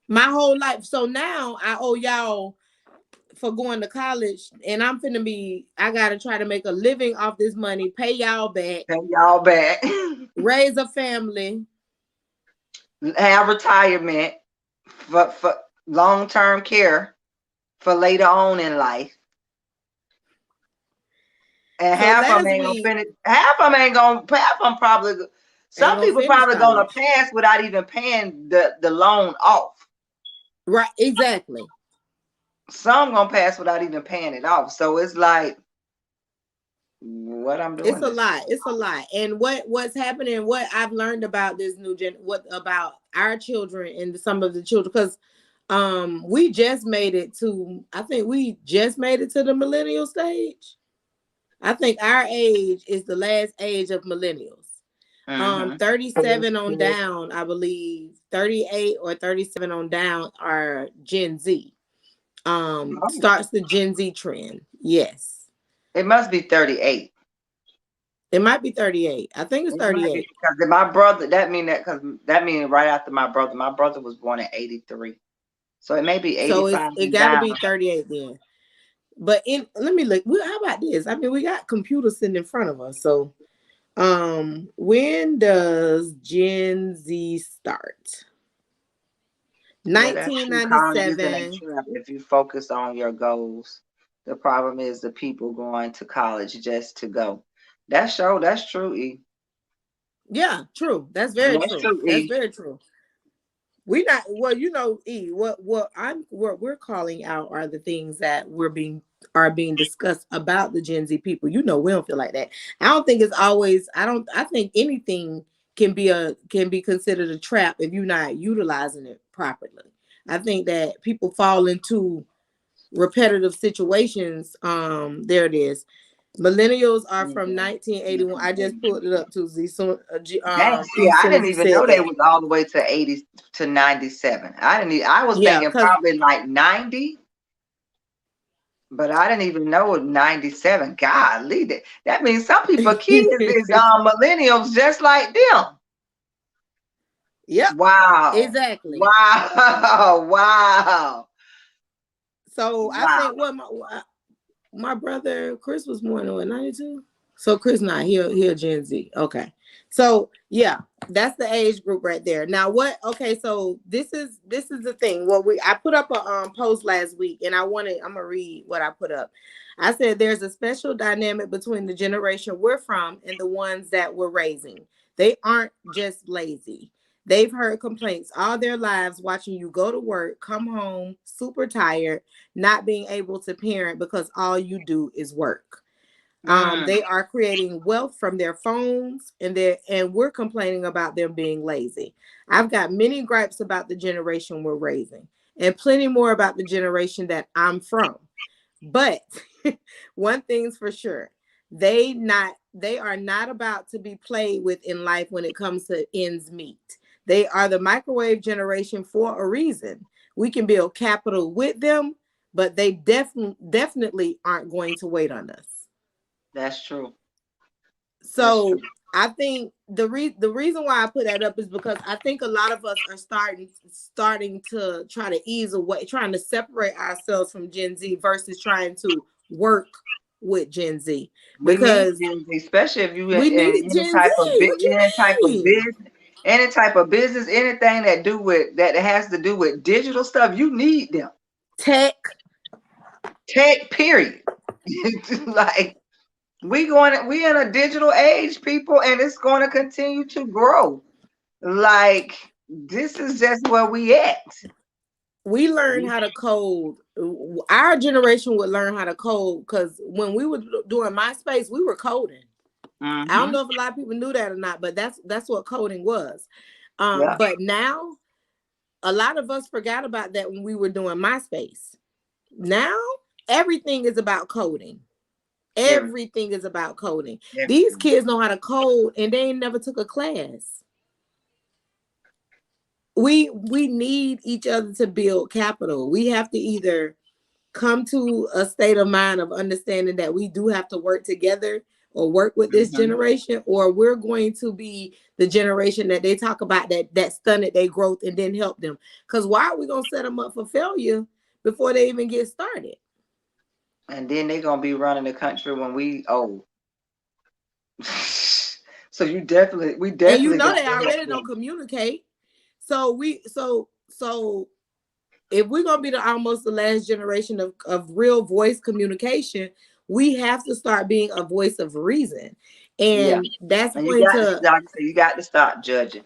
Speaker 1: My whole life. So now I owe y'all for going to college, and I gotta try to make a living off this money, pay y'all back,
Speaker 2: And y'all back.
Speaker 1: raise a family.
Speaker 2: Have retirement for long-term care for later on in life. And
Speaker 1: So
Speaker 2: half of them
Speaker 1: last
Speaker 2: ain't gonna
Speaker 1: week,
Speaker 2: finish. Half of them ain't gonna. Half of them probably.
Speaker 1: ain't
Speaker 2: Some
Speaker 1: gonna
Speaker 2: people
Speaker 1: finish
Speaker 2: probably gonna
Speaker 1: college.
Speaker 2: pass without even paying the loan off.
Speaker 1: Right, exactly.
Speaker 2: Some gonna pass without even paying it off. So it's like, what I'm
Speaker 1: It's
Speaker 2: doing
Speaker 1: a
Speaker 2: this
Speaker 1: lot.
Speaker 2: for?
Speaker 1: It's a lot. And what's happening, what I've learned about this new what about our children and some of the children, because we just made it to, I think we just made it to the millennial stage. I think our age is the last age of millennials.
Speaker 2: Mm-hmm.
Speaker 1: 37 on down, I believe 38 or 37 on down are Gen Z.
Speaker 2: Oh,
Speaker 1: Starts the Gen Z trend. Yes.
Speaker 2: it must be 38.
Speaker 1: It might be 38. I think it's
Speaker 2: It might be
Speaker 1: 38.
Speaker 2: because my brother. Because that mean right after my brother. My brother was born in '83, so it may be
Speaker 1: So
Speaker 2: 85
Speaker 1: it
Speaker 2: and
Speaker 1: got to
Speaker 2: down.
Speaker 1: be 38 then. But let me look. How about this? I mean, we got computers sitting in front of us. So when does Gen Z start?
Speaker 2: Yeah, that's true. College isn't a
Speaker 1: 1997.
Speaker 2: trap if you focus on your goals. The problem is the people going to college just to go. That's true, E.
Speaker 1: Yeah, true. That's very
Speaker 2: That's
Speaker 1: true.
Speaker 2: true,
Speaker 1: That's
Speaker 2: E.
Speaker 1: very true. We not well, E. What we're calling out are the things that are being discussed about the Gen Z people. We don't feel like that. I don't think it's always. I think anything can be considered a trap if you're not utilizing it properly. I think that people fall into repetitive situations. There it is. Millennials are from
Speaker 2: Mhm.
Speaker 1: 1981. I just pulled it up to Z soon,
Speaker 2: Dang, see,
Speaker 1: as
Speaker 2: I
Speaker 1: soon as
Speaker 2: didn't
Speaker 1: you
Speaker 2: even
Speaker 1: said
Speaker 2: know they
Speaker 1: that.
Speaker 2: was all the way to 80 to 97. I was
Speaker 1: Yeah,
Speaker 2: thinking
Speaker 1: because
Speaker 2: probably like 90, but I didn't even know it 97. Golly, that means some people kids is millennials just like them.
Speaker 1: yep,
Speaker 2: Wow.
Speaker 1: exactly.
Speaker 2: Wow. Wow.
Speaker 1: So I
Speaker 2: Wow.
Speaker 1: think what my brother Chris was born in what, 92? So Chris not he Gen Z. Okay. So yeah, that's the age group right there. Now what okay, so this is the thing. Well, I put up a post last week and I'm gonna read what I put up. I said there's a special dynamic between the generation we're from and the ones that we're raising. They aren't just lazy. They've heard complaints all their lives watching you go to work, come home super tired, not being able to parent because all you do is work.
Speaker 2: Mm,
Speaker 1: They are creating wealth from their phones, and we're complaining about them being lazy. I've got many gripes about the generation we're raising, and plenty more about the generation that I'm from. But one thing's for sure, they are not about to be played with in life when it comes to ends meet. They are the microwave generation for a reason. We can build capital with them, but they definitely aren't going to wait on us.
Speaker 2: that's true. That's true.
Speaker 1: So I think the reason why I put that up is because I think a lot of us are starting to try to ease away, trying to separate ourselves from Gen Z versus trying to work with Gen Z
Speaker 2: We need
Speaker 1: because
Speaker 2: Gen Z, especially if you
Speaker 1: we
Speaker 2: in
Speaker 1: need Gen Z. What you mean?
Speaker 2: any type of business, anything that has to do with digital stuff. You need them.
Speaker 1: Tech.
Speaker 2: Tech, period. Like we in a digital age, people, and it's going to continue to grow. Like this is just where we at.
Speaker 1: We learned how to code. Our generation would learn how to code because when we were doing MySpace, we were coding. I don't
Speaker 2: Mm-hmm.
Speaker 1: know if a lot of people knew that or not, but that's what coding was.
Speaker 2: Yeah.
Speaker 1: But now a lot of us forgot about that when we were doing MySpace. Now everything is about coding.
Speaker 2: Everything.
Speaker 1: Everything is about coding. These
Speaker 2: Everything.
Speaker 1: kids know how to code and they ain't never took a class. We need each other to build capital. We have to either come to a state of mind of understanding that we do have to work together or work with this
Speaker 2: Mm-hmm.
Speaker 1: generation, or we're going to be the generation that they talk about that stunted their growth and didn't help them. Because why are we gonna set them up for failure before they even get started?
Speaker 2: And then they're gonna be running the country when we old. So we
Speaker 1: And you
Speaker 2: definitely
Speaker 1: know
Speaker 2: got
Speaker 1: they
Speaker 2: to help
Speaker 1: already don't
Speaker 2: them.
Speaker 1: communicate. So if we're gonna be almost the last generation of real voice communication, we have to start being a voice of reason.
Speaker 2: Yeah.
Speaker 1: And that's
Speaker 2: And you
Speaker 1: going
Speaker 2: got to,
Speaker 1: to
Speaker 2: like I said, you got to stop judging.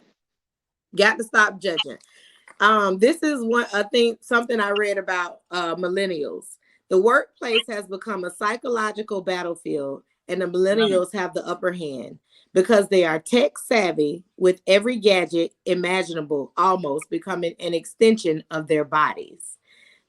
Speaker 1: got to stop judging. This is one I think something I read about millennials. The workplace has become a psychological battlefield, and the
Speaker 2: Mm.
Speaker 1: millennials have the upper hand because they are tech savvy with every gadget imaginable almost becoming an extension of their bodies.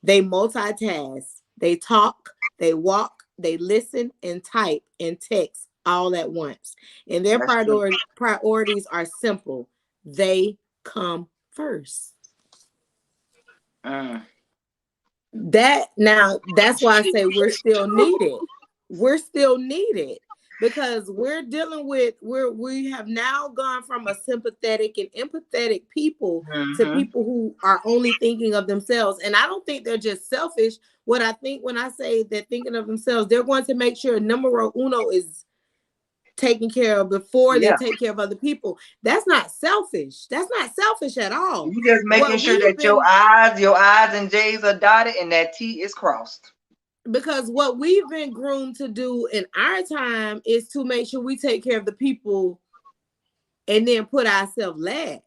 Speaker 1: They multitask, they talk, they walk, they listen and type and text all at once. And their
Speaker 2: That's true.
Speaker 1: priorities are simple. They come first.
Speaker 2: Mm.
Speaker 1: That's why I say we're still needed. We're still needed because we're dealing with we have now gone from a sympathetic and empathetic people to
Speaker 2: Mm-hmm.
Speaker 1: people who are only thinking of themselves. And I don't think they're just selfish. What I think when I say they're thinking of themselves, they're going to make sure numero uno is taken care of before they
Speaker 2: Yeah.
Speaker 1: take care of other people. That's not selfish. That's not selfish at all.
Speaker 2: You just making
Speaker 1: What
Speaker 2: sure
Speaker 1: we've
Speaker 2: that
Speaker 1: been
Speaker 2: your I's and J's are dotted and that T is crossed.
Speaker 1: because what we've been groomed to do in our time is to make sure we take care of the people and then put ourselves last.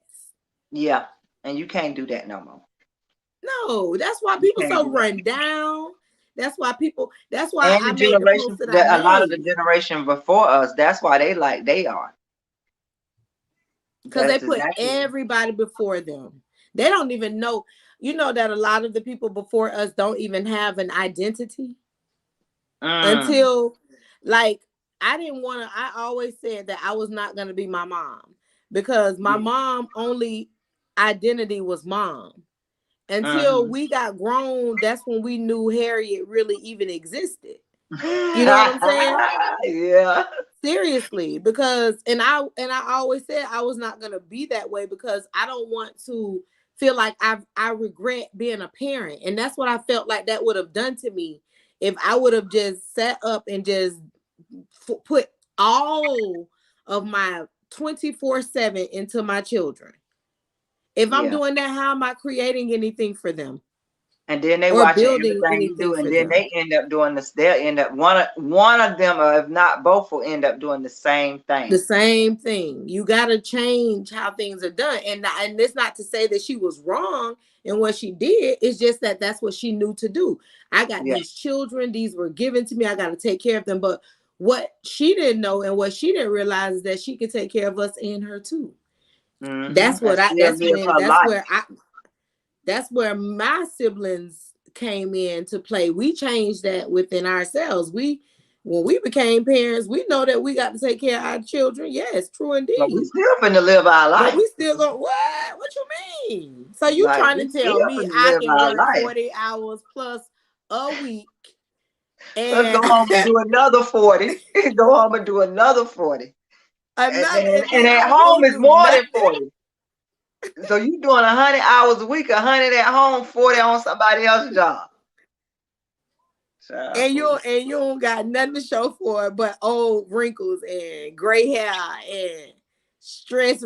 Speaker 2: Yeah. And you can't do that no more.
Speaker 1: No, that's why
Speaker 2: You
Speaker 1: people
Speaker 2: can't
Speaker 1: so
Speaker 2: do that.
Speaker 1: run down. That's why
Speaker 2: And
Speaker 1: I
Speaker 2: the
Speaker 1: made the post
Speaker 2: generation
Speaker 1: that I
Speaker 2: that a lot of the
Speaker 1: made.
Speaker 2: generation before us, that's why they like they are.
Speaker 1: Because they
Speaker 2: That's
Speaker 1: put
Speaker 2: exactly.
Speaker 1: everybody before them. They don't even know. you know that a lot of the people before us don't even have an identity
Speaker 2: Mm.
Speaker 1: until, like, I didn't want to, I always said that I was not going to be my mom because my
Speaker 2: Yeah.
Speaker 1: mom only identity was mom. Until
Speaker 2: Mm-hmm.
Speaker 1: we got grown, that's when we knew Harriet really even existed. You know what I'm saying?
Speaker 2: Yeah.
Speaker 1: Seriously, because and I always said I was not gonna be that way because I don't want to feel like I regret being a parent, and that's what I felt like that would have done to me if I would have just sat up and just put all of my 24/7 into my children. If I'm
Speaker 2: Yeah.
Speaker 1: doing that, how am I creating anything for them
Speaker 2: And then they
Speaker 1: or
Speaker 2: watching
Speaker 1: building
Speaker 2: everything you
Speaker 1: anything
Speaker 2: do, and
Speaker 1: for
Speaker 2: then
Speaker 1: them?
Speaker 2: they end up doing this. They'll end up one of them, or if not both, will end up doing the same
Speaker 1: The
Speaker 2: thing.
Speaker 1: same thing. You got to change how things are done. And it's not to say that she was wrong in what she did. It's just that that's what she knew to do. I got
Speaker 2: Yeah.
Speaker 1: these children. These were given to me. I got to take care of them. But what she didn't know and what she didn't realize is that she could take care of us and her too.
Speaker 2: Mm-hmm.
Speaker 1: That's
Speaker 2: And
Speaker 1: what I.
Speaker 2: still
Speaker 1: That's
Speaker 2: live
Speaker 1: when.
Speaker 2: her life.
Speaker 1: That's where my siblings came in to play. We changed that within ourselves. When we became parents, we know that we got to take care of our children. Yes, true
Speaker 2: But we
Speaker 1: indeed.
Speaker 2: still finna live our
Speaker 1: But
Speaker 2: life.
Speaker 1: we still go, what? What you mean? So you
Speaker 2: Like
Speaker 1: trying
Speaker 2: we
Speaker 1: to tell
Speaker 2: still
Speaker 1: me
Speaker 2: finna
Speaker 1: I
Speaker 2: live
Speaker 1: can
Speaker 2: our
Speaker 1: work
Speaker 2: life.
Speaker 1: 40 hours plus a week
Speaker 2: Let's go
Speaker 1: and
Speaker 2: home and do another 40. Go home and do another 40. And,
Speaker 1: another,
Speaker 2: and,
Speaker 1: and
Speaker 2: and
Speaker 1: then
Speaker 2: at
Speaker 1: I'm
Speaker 2: home
Speaker 1: supposed to
Speaker 2: is
Speaker 1: do
Speaker 2: more than
Speaker 1: nothing?
Speaker 2: 40. So you doing 100 hours a week, 100 at home, 40 on somebody else's job. Child,
Speaker 1: And you don't got nothing to show for it but old wrinkles and gray hair and stress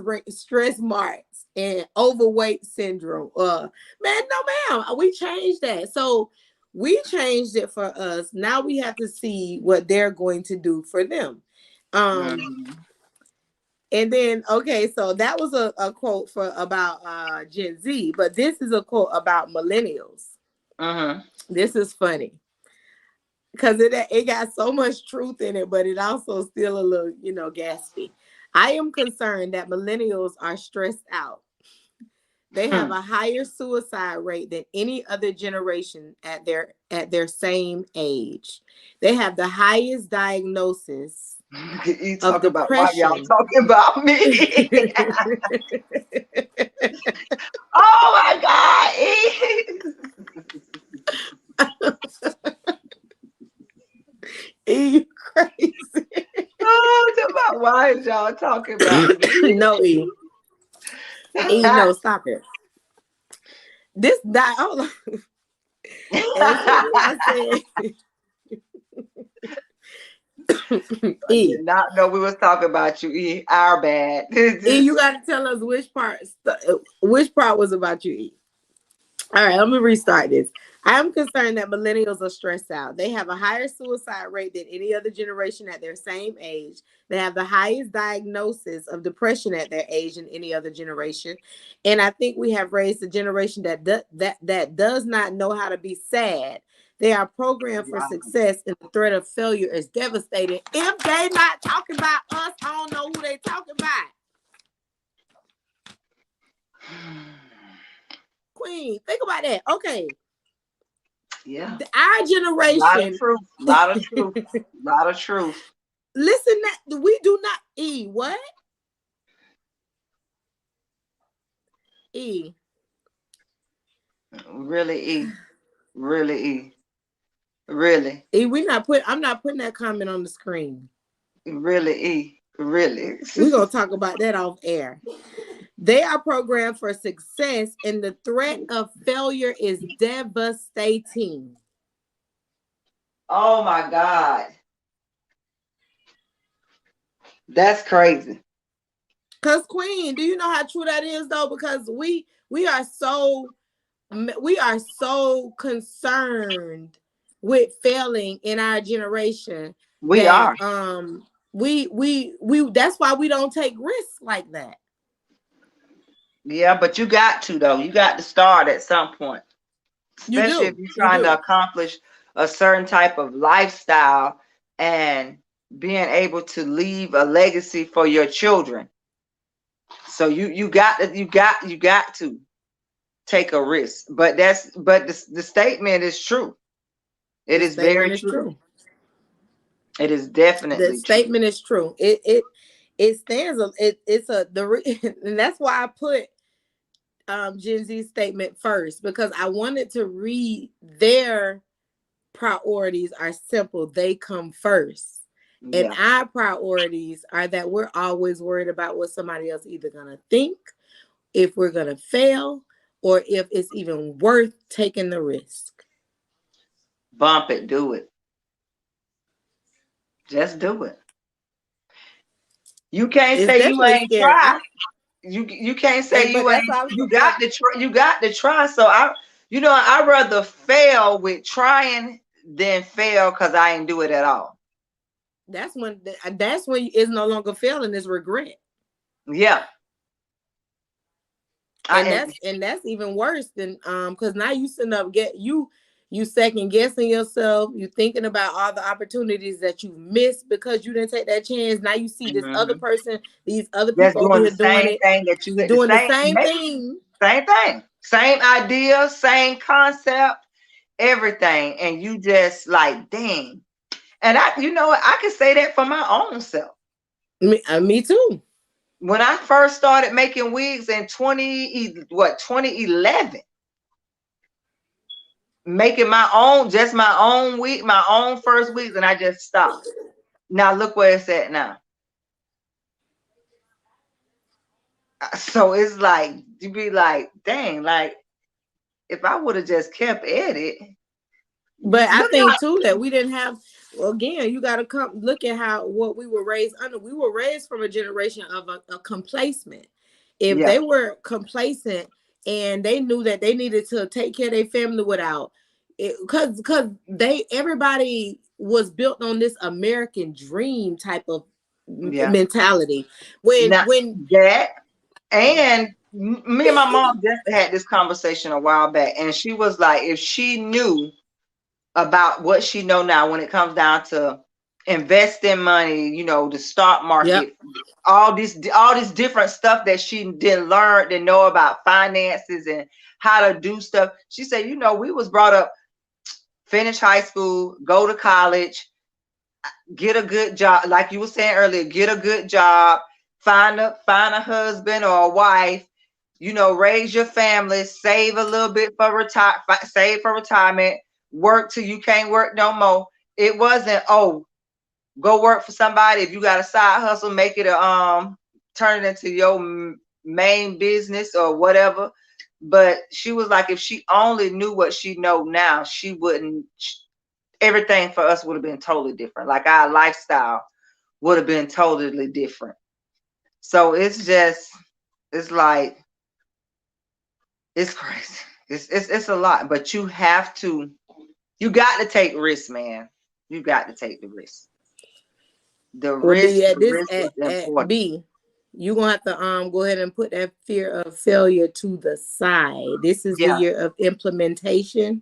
Speaker 1: marks and overweight syndrome. Man, no ma'am, we changed that. So we changed it for us. Now we have to see what they're going to do for them. Um,
Speaker 2: mm-hmm.
Speaker 1: and then okay, so that was a quote for about Gen Z, but this is a quote about millennials.
Speaker 2: Mm-hmm.
Speaker 1: This is funny because it got so much truth in it, but it also still a little, gaspy. I am concerned that millennials are stressed out. They have a higher suicide rate than any other generation at their same age. They have the highest diagnosis
Speaker 2: You
Speaker 1: of
Speaker 2: talk about why y'all
Speaker 1: depression.
Speaker 2: talking about me. Oh my God.
Speaker 1: You crazy?
Speaker 2: Oh, about why is y'all talking about me?
Speaker 1: No, no, stop it. This die. Hold on. As soon as I said
Speaker 2: I
Speaker 1: E,
Speaker 2: did not know we was talking about you. Our bad.
Speaker 1: You got to tell us which part was about you, E. All right, let me restart this. I am concerned that millennials are stressed out. They have a higher suicide rate than any other generation at their same age. They have the highest diagnosis of depression at their age than any other generation. And I think we have raised a generation that does not know how to be sad. They are programmed for
Speaker 2: Wow.
Speaker 1: success, and the threat of failure is devastating. If they not talking about us, I don't know who they talking about. Queen, think about that. Okay,
Speaker 2: Yeah.
Speaker 1: our
Speaker 2: A lot of
Speaker 1: generation.
Speaker 2: truth. A lot of truth. A lot of truth.
Speaker 1: Listen, that we do not E what E
Speaker 2: Really, E. Really, E. Really.
Speaker 1: E. We not put. I'm not putting that comment on the screen.
Speaker 2: Really, E. Really.
Speaker 1: We're gonna talk about that off air. They are programmed for success, and the threat of failure is devastating.
Speaker 2: Oh my God. That's crazy.
Speaker 1: Cause Queen, do you know how true that is though? Because we are so concerned with failing in our generation
Speaker 2: We
Speaker 1: that
Speaker 2: are.
Speaker 1: we that's why we don't take risks like that.
Speaker 2: Yeah, but you got to though. You got to start at some point.
Speaker 1: You
Speaker 2: Especially if
Speaker 1: do.
Speaker 2: you're
Speaker 1: You
Speaker 2: trying to
Speaker 1: do.
Speaker 2: accomplish a certain type of lifestyle and being able to leave a legacy for your children. So you got to. take a risk. But the statement is true. It
Speaker 1: The
Speaker 2: is very
Speaker 1: statement is
Speaker 2: true.
Speaker 1: true.
Speaker 2: It is
Speaker 1: The
Speaker 2: definitely true.
Speaker 1: statement is true. It stands. It's a and that's why I put Gen Z statement first, because I wanted to read their priorities are simple. They come first. And
Speaker 2: Yeah.
Speaker 1: our priorities are that we're always worried about what somebody else either gonna think, if we're gonna fail, or if it's even worth taking the risk.
Speaker 2: Bump it, do it. Just do it. You can't
Speaker 1: It's
Speaker 2: say you
Speaker 1: definitely
Speaker 2: ain't
Speaker 1: scary.
Speaker 2: tried. You can't say
Speaker 1: But
Speaker 2: you
Speaker 1: that's
Speaker 2: ain't.
Speaker 1: why I was
Speaker 2: You
Speaker 1: but
Speaker 2: got to try. You got to try. So I rather fail with trying than fail because I ain't do it at all.
Speaker 1: that's when it's no longer failing, it's regret.
Speaker 2: Yeah. I
Speaker 1: and
Speaker 2: and
Speaker 1: that's and that's even worse than because now you sitting up you second guessing yourself, you thinking about all the opportunities that you missed because you didn't take that chance. Now you see this other
Speaker 2: mhm.
Speaker 1: person, these other
Speaker 2: Just
Speaker 1: people over
Speaker 2: doing the
Speaker 1: here doing
Speaker 2: same
Speaker 1: it,
Speaker 2: thing that you get the
Speaker 1: doing the
Speaker 2: same
Speaker 1: same thing.
Speaker 2: same thing, same idea, same concept, everything, and you just like, dang. And I can say that for my own self.
Speaker 1: Me too.
Speaker 2: When I first started making wigs in 2011, making my own wig, my own first wigs, and I just stopped. Now look where it's at now. So it's like you be like, dang, like if I would have just kept at it,
Speaker 1: But I
Speaker 2: look
Speaker 1: think
Speaker 2: how,
Speaker 1: too that we didn't have. Well, again, you got to come look at how what we were raised under. We were raised from a generation of a complacent. If
Speaker 2: yeah,
Speaker 1: they were complacent and they knew that they needed to take care of their family without it, because they everybody was built on this American dream type of
Speaker 2: yeah.
Speaker 1: mentality. When
Speaker 2: Now
Speaker 1: when
Speaker 2: that and me and my mom just had this conversation a while back, and she was like, if she knew about what she know now when it comes down to investing money, the stock
Speaker 1: Yep.
Speaker 2: market, all this different stuff that she didn't learn, didn't know about finances and how to do stuff. She said, we was brought up, finish high school, go to college, get a good job, like you were saying earlier, get a good job, find a husband or a wife, raise your family, save a little bit save for retirement, work till you can't work no more. It wasn't, oh, go work for somebody. If you got a side hustle, make it turn it into your main business or whatever. But she was like, if she only knew what she know now, she wouldn't. Everything for us would have been totally different. Like our lifestyle would have been totally different. So it's like it's crazy. It's a lot, but you got to take risks, man. You got to take the risk. The
Speaker 1: Well,
Speaker 2: risk,
Speaker 1: be
Speaker 2: the
Speaker 1: at this
Speaker 2: risk is
Speaker 1: at
Speaker 2: important.
Speaker 1: B, you gonna have to go ahead and put that fear of failure to the side. This is the
Speaker 2: Yeah.
Speaker 1: year of implementation.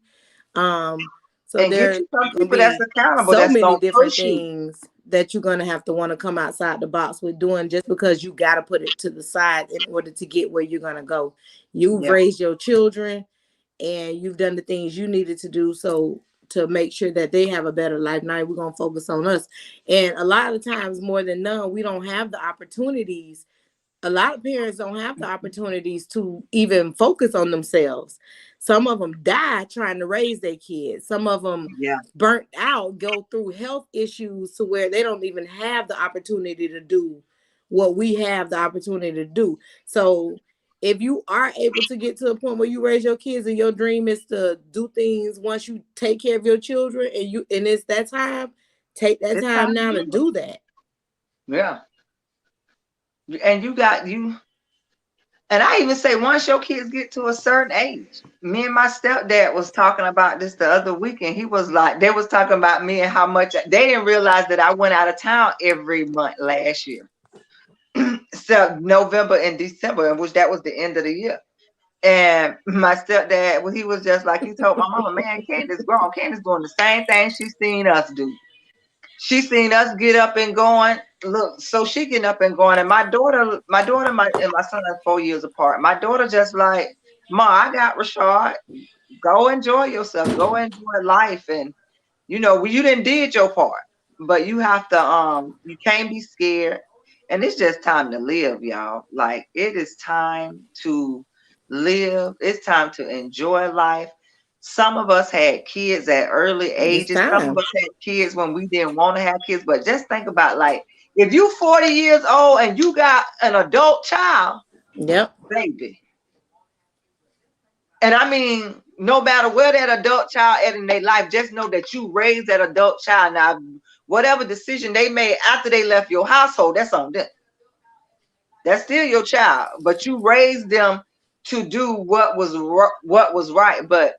Speaker 1: Um, so
Speaker 2: And get
Speaker 1: there
Speaker 2: you some
Speaker 1: gonna
Speaker 2: people that's
Speaker 1: be
Speaker 2: accountable,
Speaker 1: so
Speaker 2: that's
Speaker 1: many
Speaker 2: gonna
Speaker 1: different
Speaker 2: push you.
Speaker 1: things that you're gonna have to want to come outside the box with doing, just because you got to put it to the side in order to get where you're gonna go. You've
Speaker 2: Yeah.
Speaker 1: raised your children and you've done the things you needed to do so to make sure that they have a better life. Now we're gonna focus on us. And a lot of times, more than none, we don't have the opportunities. A lot of parents don't have the opportunities to even focus on themselves. Some of them die trying to raise their kids. Some of them
Speaker 2: Yeah.
Speaker 1: burnt out, go through health issues to where they don't even have the opportunity to do what we have the opportunity to do. So if you are able to get to a point where you raise your kids and your dream is to do things once you take care of your children and it's that time, take that
Speaker 2: It's
Speaker 1: time
Speaker 2: time to
Speaker 1: now to
Speaker 2: do it.
Speaker 1: do that.
Speaker 2: Yeah. And and I even say once your kids get to a certain age, me and my stepdad was talking about this the other weekend. He was like, they was talking about me and how much they didn't realize that I went out of town every month last year. So November and December, in which that was the end of the year. And my stepdad, well, he was just like, he told my mama, man, Candace grown. Candace doing the same thing she's seen us do. She seen us get up and going. Look, so she getting up and going. And my daughter, and my son are 4 years apart. My daughter just like, Ma, I got Rashard. Go enjoy yourself. Go enjoy life. And you didn't did your part. But you have to you can't be scared. And it's just time to live, y'all. Like it is time to live. It's time to enjoy life. Some of us had kids at early
Speaker 1: It's
Speaker 2: ages. Some of
Speaker 1: time.
Speaker 2: us had kids when we didn't want to have kids. But just think about like if you 40 years old and you got an adult child,
Speaker 1: Yep.
Speaker 2: baby. And I mean, no matter where that adult child is in their life, just know that you raised that adult child. Now, whatever decision they made after they left your household, that's on them. That's still your child, but you raised them to do what was right. But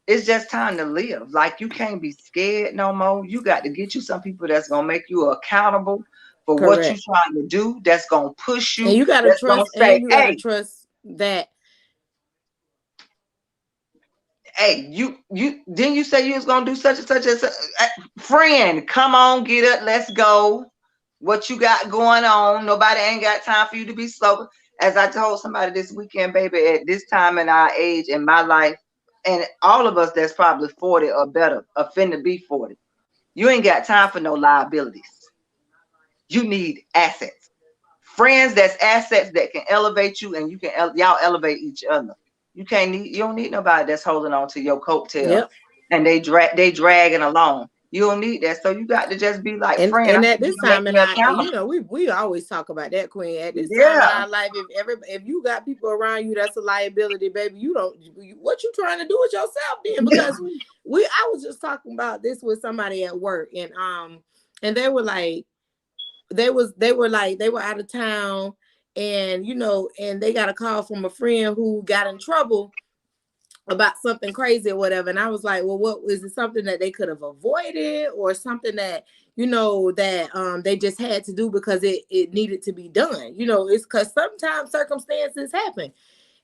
Speaker 2: it's just time to live. Like you can't be scared no more. You got to get you some people that's gonna make you accountable for what you're
Speaker 1: Correct.
Speaker 2: trying to do. That's gonna push
Speaker 1: And
Speaker 2: you.
Speaker 1: you gotta
Speaker 2: That's gonna
Speaker 1: trust,
Speaker 2: say,
Speaker 1: and you gotta
Speaker 2: "Hey,
Speaker 1: trust that.
Speaker 2: hey, you didn't you say you was gonna do such and such as friend, come on, get up, let's go. What you got going on? Nobody ain't got time for you to be slow. As I told somebody this weekend, baby, at this time in our age in my life, and all of us that's probably 40 or better, are finna be 40. You ain't got time for no liabilities. You need assets. Friends that's assets that can elevate you and you can y'all elevate each other. You don't need nobody that's holding on to your coattail
Speaker 1: Yep.
Speaker 2: and they dragging along. You don't need that. So you got to just be like, friend, I
Speaker 1: And at
Speaker 2: need you
Speaker 1: this
Speaker 2: to make
Speaker 1: time in
Speaker 2: me
Speaker 1: our,
Speaker 2: accountable.
Speaker 1: we always talk about that, Queen. At this time in
Speaker 2: Yeah.
Speaker 1: our life, if you got people around you that's a liability, baby, what you trying to do with yourself then? Because I was just talking about this with somebody at work, and they were like, they were out of town, and and they got a call from a friend who got in trouble about something crazy or whatever. And I was like, well, what is it, something that they could have avoided, or something that that they just had to do because it needed to be done? It's because sometimes circumstances happen.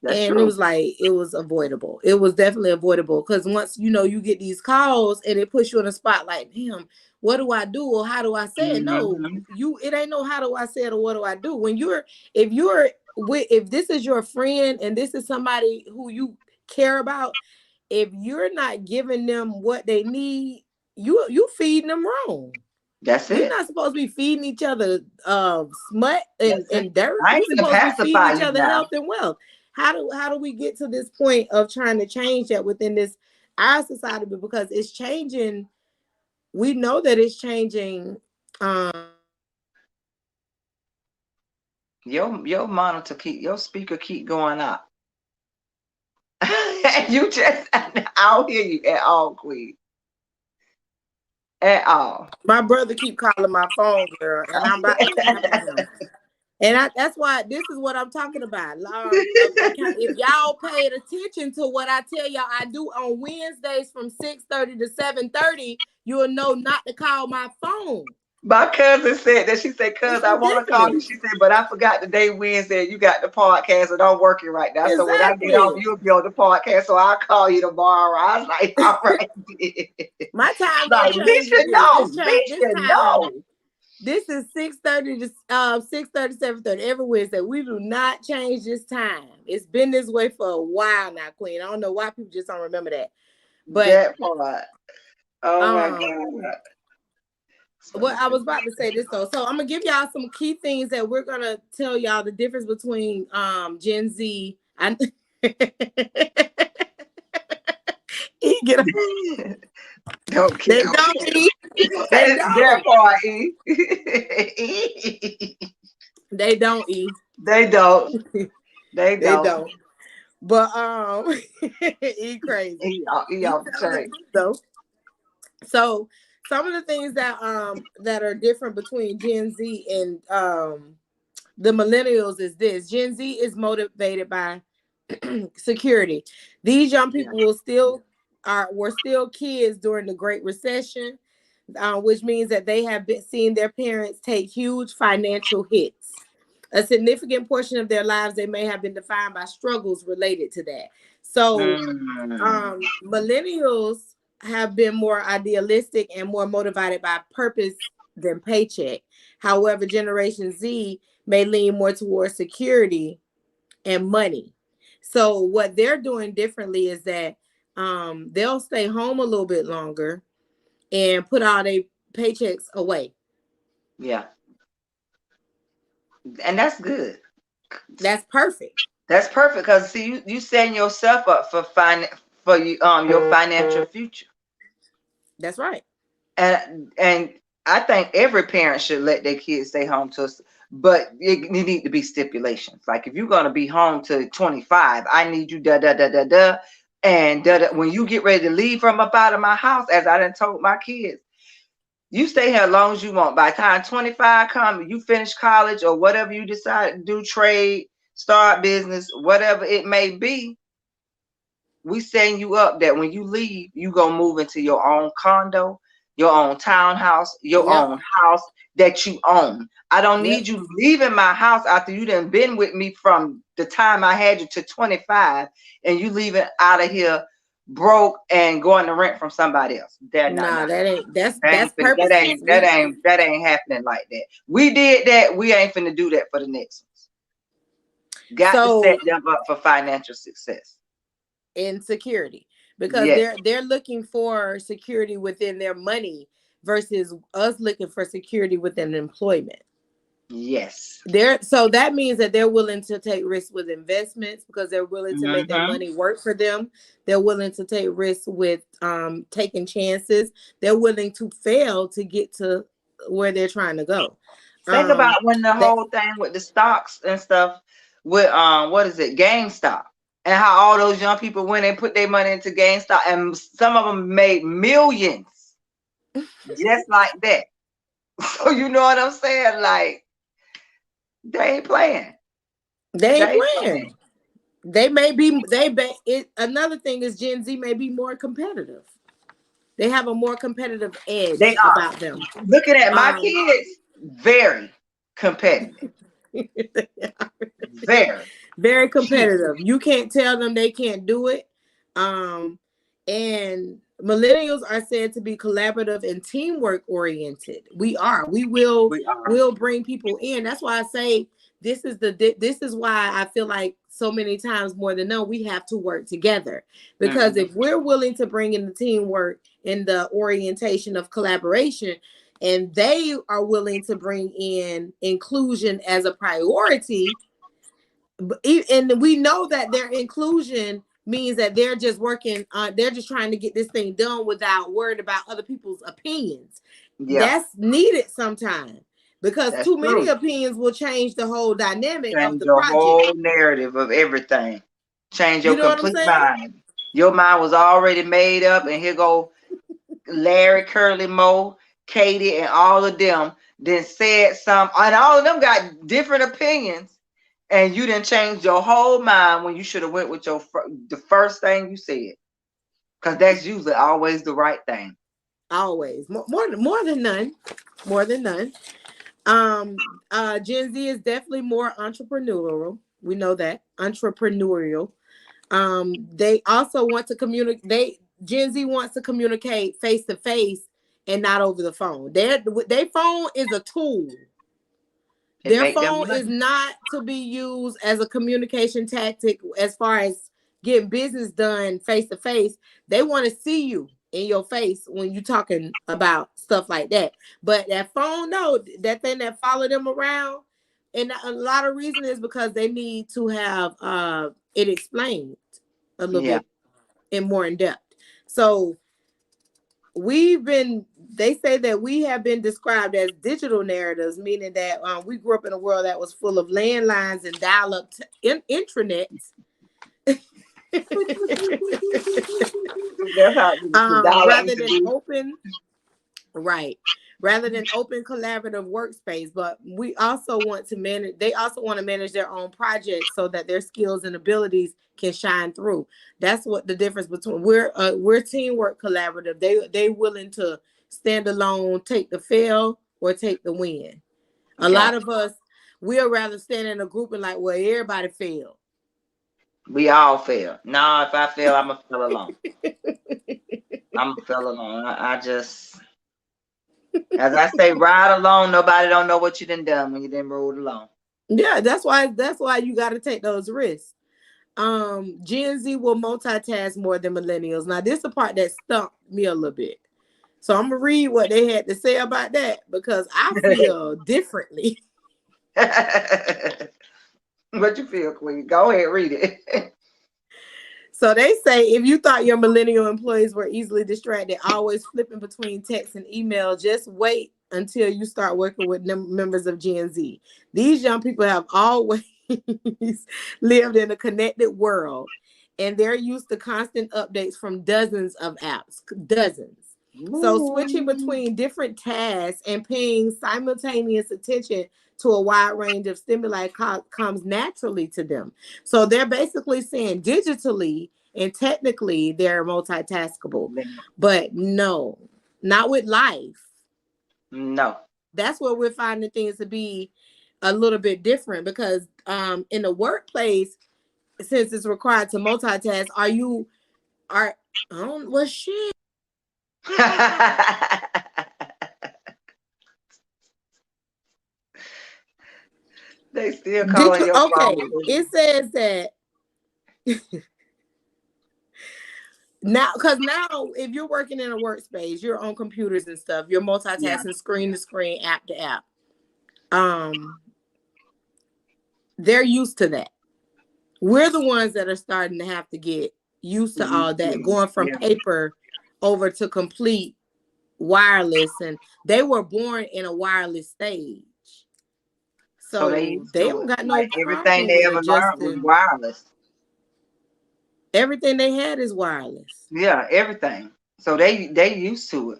Speaker 2: That's
Speaker 1: And it
Speaker 2: true.
Speaker 1: was like, it was avoidable. It was definitely avoidable, because once you get these calls and it puts you in a spot like, damn, what do I do, or how do I say it? No,
Speaker 2: Hmm.
Speaker 1: it ain't no how do I say it or what do I do. If you're if this is your friend and this is somebody who you care about, if you're not giving them what they need, you feeding them wrong.
Speaker 2: That's
Speaker 1: We're
Speaker 2: it.
Speaker 1: not supposed to be feeding each other smut
Speaker 2: That's it.
Speaker 1: and dirt.
Speaker 2: I ain't
Speaker 1: We're
Speaker 2: gonna
Speaker 1: supposed to be feeding
Speaker 2: pacify
Speaker 1: each
Speaker 2: you
Speaker 1: other
Speaker 2: now.
Speaker 1: health and wealth. How do we get to this point of trying to change that within this our society? Because it's changing. We know that it's changing.
Speaker 2: Your speaker keep going up. You just I don't hear you at all, Queen. At all.
Speaker 1: My brother keep calling my phone, girl, and I'm about to answer him. And that's why this is what I'm talking about. If y'all paid attention to what I tell y'all I do on Wednesdays from 6:30 to 7:30, you'll know not to call my phone.
Speaker 2: My cousin said that. She said, "Cuz
Speaker 1: It's
Speaker 2: I want to call you."
Speaker 1: ridiculous.
Speaker 2: She said, "But I forgot the day Wednesday. You got the podcast, and I'm working right now. So when I get off,
Speaker 1: Exactly.
Speaker 2: you'll be on the podcast. So I'll call you tomorrow." I was like, "All right."
Speaker 1: My time don't
Speaker 2: Like, we
Speaker 1: change with
Speaker 2: should
Speaker 1: this.
Speaker 2: know.
Speaker 1: This change.
Speaker 2: We
Speaker 1: This
Speaker 2: should
Speaker 1: time.
Speaker 2: know.
Speaker 1: This is 6:30 to 6:30 7:30 every Wednesday. We do not change this time. It's been this way for a while now, Queen. I don't know why people just don't remember that. But
Speaker 2: That part. Oh my
Speaker 1: um
Speaker 2: God.
Speaker 1: what I was about to say this though. So I'm gonna give y'all some key things that we're gonna tell y'all the difference between Gen Z and get
Speaker 2: Don't
Speaker 1: they
Speaker 2: kick on
Speaker 1: don't eat. They
Speaker 2: that
Speaker 1: don't.
Speaker 2: part, E.
Speaker 1: They don't eat.
Speaker 2: They don't. They
Speaker 1: They
Speaker 2: don't.
Speaker 1: don't. But eat crazy.
Speaker 2: He
Speaker 1: He
Speaker 2: off the
Speaker 1: telling the
Speaker 2: chain.
Speaker 1: truth though. So some of the things that are different between Gen Z and the millennials is this. Gen Z is motivated by security. These young
Speaker 2: Yeah.
Speaker 1: people were still kids during the Great Recession, which means that they have been seeing their parents take huge financial hits. A significant portion of their lives they may have been defined by struggles related to that. So
Speaker 2: Mm.
Speaker 1: millennials have been more idealistic and more motivated by purpose than paycheck. However, Generation Z may lean more towards security and money. So what they're doing differently is that they'll stay home a little bit longer and put all their paychecks away.
Speaker 2: Yeah, and that's good.
Speaker 1: That's perfect.
Speaker 2: That's perfect because see, you setting yourself up for for you your financial future.
Speaker 1: That's right.
Speaker 2: And I think every parent should let their kids stay home to us, but it need to be stipulations. Like if you're gonna be home to 25, I need you da da da da da, and da da. When you get ready to leave from up out of my house, as I done told my kids, you stay here as long as you want. By the time 25 come, you finish college or whatever you decide to do, trade, start business, whatever it may be, we setting you up that when you leave, you gonna move into your own condo, your own townhouse, your
Speaker 1: Yep.
Speaker 2: own house that you own. I don't
Speaker 1: Yep.
Speaker 2: need you leaving my house after you done been with me from the time I had you to 25, and you leaving out of here broke and going to rent from somebody else. That not
Speaker 1: Nah,
Speaker 2: not
Speaker 1: that ain't
Speaker 2: that
Speaker 1: that's
Speaker 2: ain't finna, that
Speaker 1: purposeless.
Speaker 2: ain't that ain't that ain't happening like that. We did that. We ain't finna do that for the next ones. Got to set
Speaker 1: So
Speaker 2: them up for financial success.
Speaker 1: insecurity, because
Speaker 2: Yes,
Speaker 1: they're looking for security within their money versus us looking for security within employment.
Speaker 2: yes.
Speaker 1: So that means that they're willing to take risks with investments because they're willing to make their
Speaker 2: Mm-hmm.
Speaker 1: money work for them. They're willing to take risks with taking chances. They're willing to fail to get to where they're trying to go.
Speaker 2: Think about
Speaker 1: Um,
Speaker 2: when the
Speaker 1: that
Speaker 2: whole thing with the stocks and stuff with what is it, GameStop, and how all those young people went and put their money into GameStop, and some of them made millions just like that. So you know what I'm saying? Like they ain't playing.
Speaker 1: they
Speaker 2: They
Speaker 1: ain't
Speaker 2: ain't
Speaker 1: playing.
Speaker 2: playing.
Speaker 1: They may be it. Another thing is Gen Z may be more competitive. They have a more competitive
Speaker 2: They
Speaker 1: edge
Speaker 2: are.
Speaker 1: about them.
Speaker 2: Looking at my
Speaker 1: Um,
Speaker 2: kids, very competitive. Very.
Speaker 1: very competitive. You can't tell them they can't do it. Um, and millennials are said to be collaborative and teamwork oriented. We are. We will
Speaker 2: We are.
Speaker 1: will bring people in. That's why I say this is why I feel like so many times more than no, we have to work together. Because
Speaker 2: Mm-hmm.
Speaker 1: if we're willing to bring in the teamwork and the orientation of collaboration, and they are willing to bring in inclusion as a priority, and we know that their inclusion means that they're just working they're just trying to get this thing done without worried about other people's opinions.
Speaker 2: Yeah,
Speaker 1: That's needed sometimes, because
Speaker 2: that's
Speaker 1: too many
Speaker 2: true.
Speaker 1: opinions will change the whole dynamic of
Speaker 2: Change
Speaker 1: the
Speaker 2: your
Speaker 1: project.
Speaker 2: whole narrative of everything. Change
Speaker 1: You
Speaker 2: your
Speaker 1: know what I'm
Speaker 2: complete
Speaker 1: saying?
Speaker 2: mind. Your mind was already made up, and here go Larry, Curly, Moe, Katie, and all of them. Then said some, and all of them got different opinions, and you didn't change your whole mind when you should have went with the first thing you said, because that's usually always the right thing.
Speaker 1: Always more than none, more than none. Gen Z is definitely more entrepreneurial. We know that entrepreneurial. They also want to communicate. Gen Z wants to communicate face to face and not over the phone. Their phone is a tool.
Speaker 2: It
Speaker 1: Their
Speaker 2: make them
Speaker 1: phone is
Speaker 2: money.
Speaker 1: not to be used as a communication tactic as far as getting business done face to face. They want to see you in your face when you're talking about stuff like that. But that phone, no, that thing that follow them around, and a lot of reason is because they need to have it explained a little
Speaker 2: Yeah,
Speaker 1: bit and more in depth. So they say that we have been described as digital narratives, meaning that we grew up in a world that was full of landlines and dial-up intranet.
Speaker 2: that's how the dollar
Speaker 1: Rather
Speaker 2: used to
Speaker 1: than
Speaker 2: be.
Speaker 1: open, right, rather than open collaborative workspace. But we also want to manage, they also want to manage their own projects so that their skills and abilities can shine through. That's what the difference between we're teamwork collaborative. They willing to stand alone, take the fail or take the win. A lot
Speaker 2: Gotcha.
Speaker 1: of us, we'll rather stand in a group and like, well, everybody failed.
Speaker 2: We all fail. Nah, if I fail, I'm a fell alone. I'm a fell alone. I just, as I say, ride alone. Nobody don't know what you done when you done rode alone.
Speaker 1: Yeah, that's why you got to take those risks. Gen Z will multitask more than millennials. Now, this is the part that stumped me a little bit. So I'm gonna read what they had to say about that because I feel differently.
Speaker 2: What you feel, Queen? Go ahead, read it.
Speaker 1: So they say if you thought your millennial employees were easily distracted, always flipping between text and email, just wait until you start working with members of Gen Z. These young people have always lived in a connected world, and they're used to constant updates from dozens of apps, dozens. So switching
Speaker 2: Ooh.
Speaker 1: between different tasks and paying simultaneous attention to a wide range of stimuli comes naturally to them. So they're basically saying digitally and technically they're multitaskable, but no, not with life.
Speaker 2: No.
Speaker 1: That's where we're finding things to be a little bit different because in the workplace, since it's required to multitask, are well shit.
Speaker 2: They still
Speaker 1: Did
Speaker 2: calling
Speaker 1: you
Speaker 2: your
Speaker 1: okay?
Speaker 2: phone.
Speaker 1: It says that now, because now, if you're working in a workspace, you're on computers and stuff. You're
Speaker 2: Yeah.
Speaker 1: multitasking, screen to screen, app to app. Um, they're used to that. We're the ones that are starting to have to get used to all that, going from
Speaker 2: Yeah.
Speaker 1: paper over to complete wireless, and they were born in a wireless stage,
Speaker 2: So they
Speaker 1: so
Speaker 2: used
Speaker 1: they
Speaker 2: to
Speaker 1: don't
Speaker 2: it.
Speaker 1: got
Speaker 2: Like
Speaker 1: no
Speaker 2: everything
Speaker 1: problem
Speaker 2: they
Speaker 1: with
Speaker 2: ever learned was
Speaker 1: adjusting.
Speaker 2: wireless.
Speaker 1: Everything they had is wireless.
Speaker 2: Yeah, everything. So they used to it.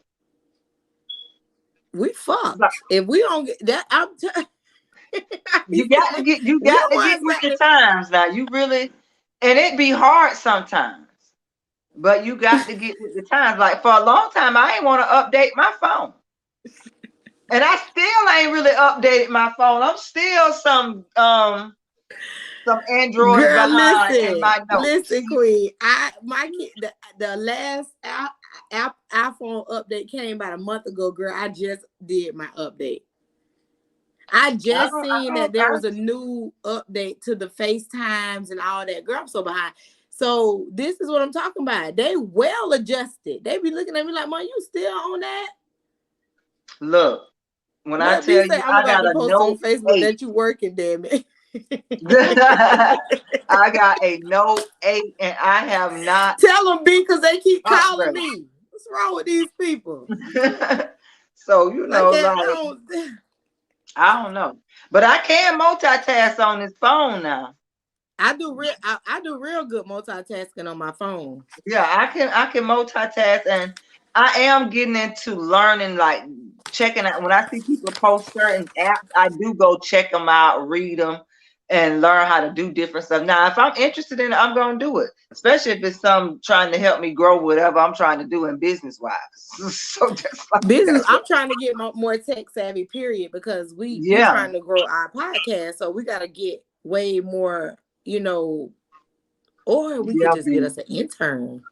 Speaker 1: We
Speaker 2: But
Speaker 1: fucked if we don't get that.
Speaker 2: you got to get
Speaker 1: We the
Speaker 2: get
Speaker 1: ones
Speaker 2: with
Speaker 1: got
Speaker 2: the
Speaker 1: to.
Speaker 2: times now. You really, and it be hard sometimes. But you got to get with the times. Like for a long time, I ain't want to update my phone. And I still ain't really updated my phone. I'm still some Androids
Speaker 1: Girl,
Speaker 2: behind in
Speaker 1: listen,
Speaker 2: my notes.
Speaker 1: listen, Queen. My kid, the last iPhone update came about a month ago. Girl, I just did my update. I just seen that there was a new update to the FaceTimes and all that. Girl, I'm so behind. So this is what I'm talking about. They well adjusted. They be looking at me like, "Mom, you still on that?"
Speaker 2: Look, when I
Speaker 1: What be
Speaker 2: tell
Speaker 1: say?
Speaker 2: you
Speaker 1: I'm
Speaker 2: I
Speaker 1: about
Speaker 2: got
Speaker 1: to
Speaker 2: a
Speaker 1: post on
Speaker 2: Note
Speaker 1: Facebook
Speaker 2: 8.
Speaker 1: that you working, damn it.
Speaker 2: I got a Note 8 and I have not
Speaker 1: Tell them B because they keep calling
Speaker 2: upgraded.
Speaker 1: me. What's wrong with these people?
Speaker 2: So,
Speaker 1: I can't.
Speaker 2: like I don't know. But I can multitask on this phone now.
Speaker 1: I do real good multitasking on my phone.
Speaker 2: Yeah, I can multitask, and I am getting into learning, like checking out when I see people post certain apps, I do go check them out, read them, and learn how to do different stuff. Now, if I'm interested in it, I'm gonna do it, especially if it's some trying to help me grow whatever I'm trying to do in business wise. So
Speaker 1: Business.
Speaker 2: that's what,
Speaker 1: I'm trying to get more tech savvy. Period. Because we
Speaker 2: yeah,
Speaker 1: trying to grow our podcast, so we got to get way more. You know, or we could
Speaker 2: yeah.
Speaker 1: just get us an intern.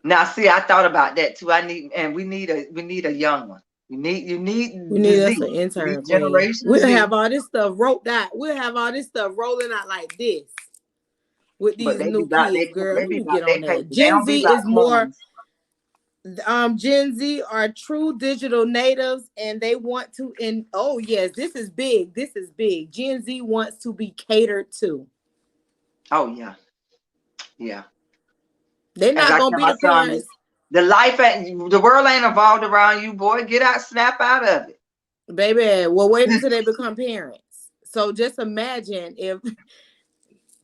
Speaker 2: Now, see, I thought about that too. We need a young one.
Speaker 1: We
Speaker 2: You need the
Speaker 1: need
Speaker 2: Z,
Speaker 1: us an
Speaker 2: the
Speaker 1: intern, Queen.
Speaker 2: Generation
Speaker 1: We'll
Speaker 2: Z,
Speaker 1: have all this stuff wrote out. We'll have all this stuff rolling out like this with
Speaker 2: but
Speaker 1: these new kids, girl.
Speaker 2: they
Speaker 1: Let
Speaker 2: be
Speaker 1: me
Speaker 2: about
Speaker 1: get
Speaker 2: they
Speaker 1: on that.
Speaker 2: paper. They
Speaker 1: Gen
Speaker 2: don't be
Speaker 1: Z
Speaker 2: about
Speaker 1: is more
Speaker 2: coins.
Speaker 1: Gen Z are true digital natives and they want to oh yes, this is big. This is big. Gen Z wants to be catered to.
Speaker 2: Oh yeah, yeah.
Speaker 1: They're
Speaker 2: As
Speaker 1: not
Speaker 2: I
Speaker 1: gonna
Speaker 2: tell
Speaker 1: be
Speaker 2: my
Speaker 1: the
Speaker 2: son,
Speaker 1: parents.
Speaker 2: the world ain't evolved around you, boy. Get out, snap out of it.
Speaker 1: Baby, well, wait until they become parents. So just imagine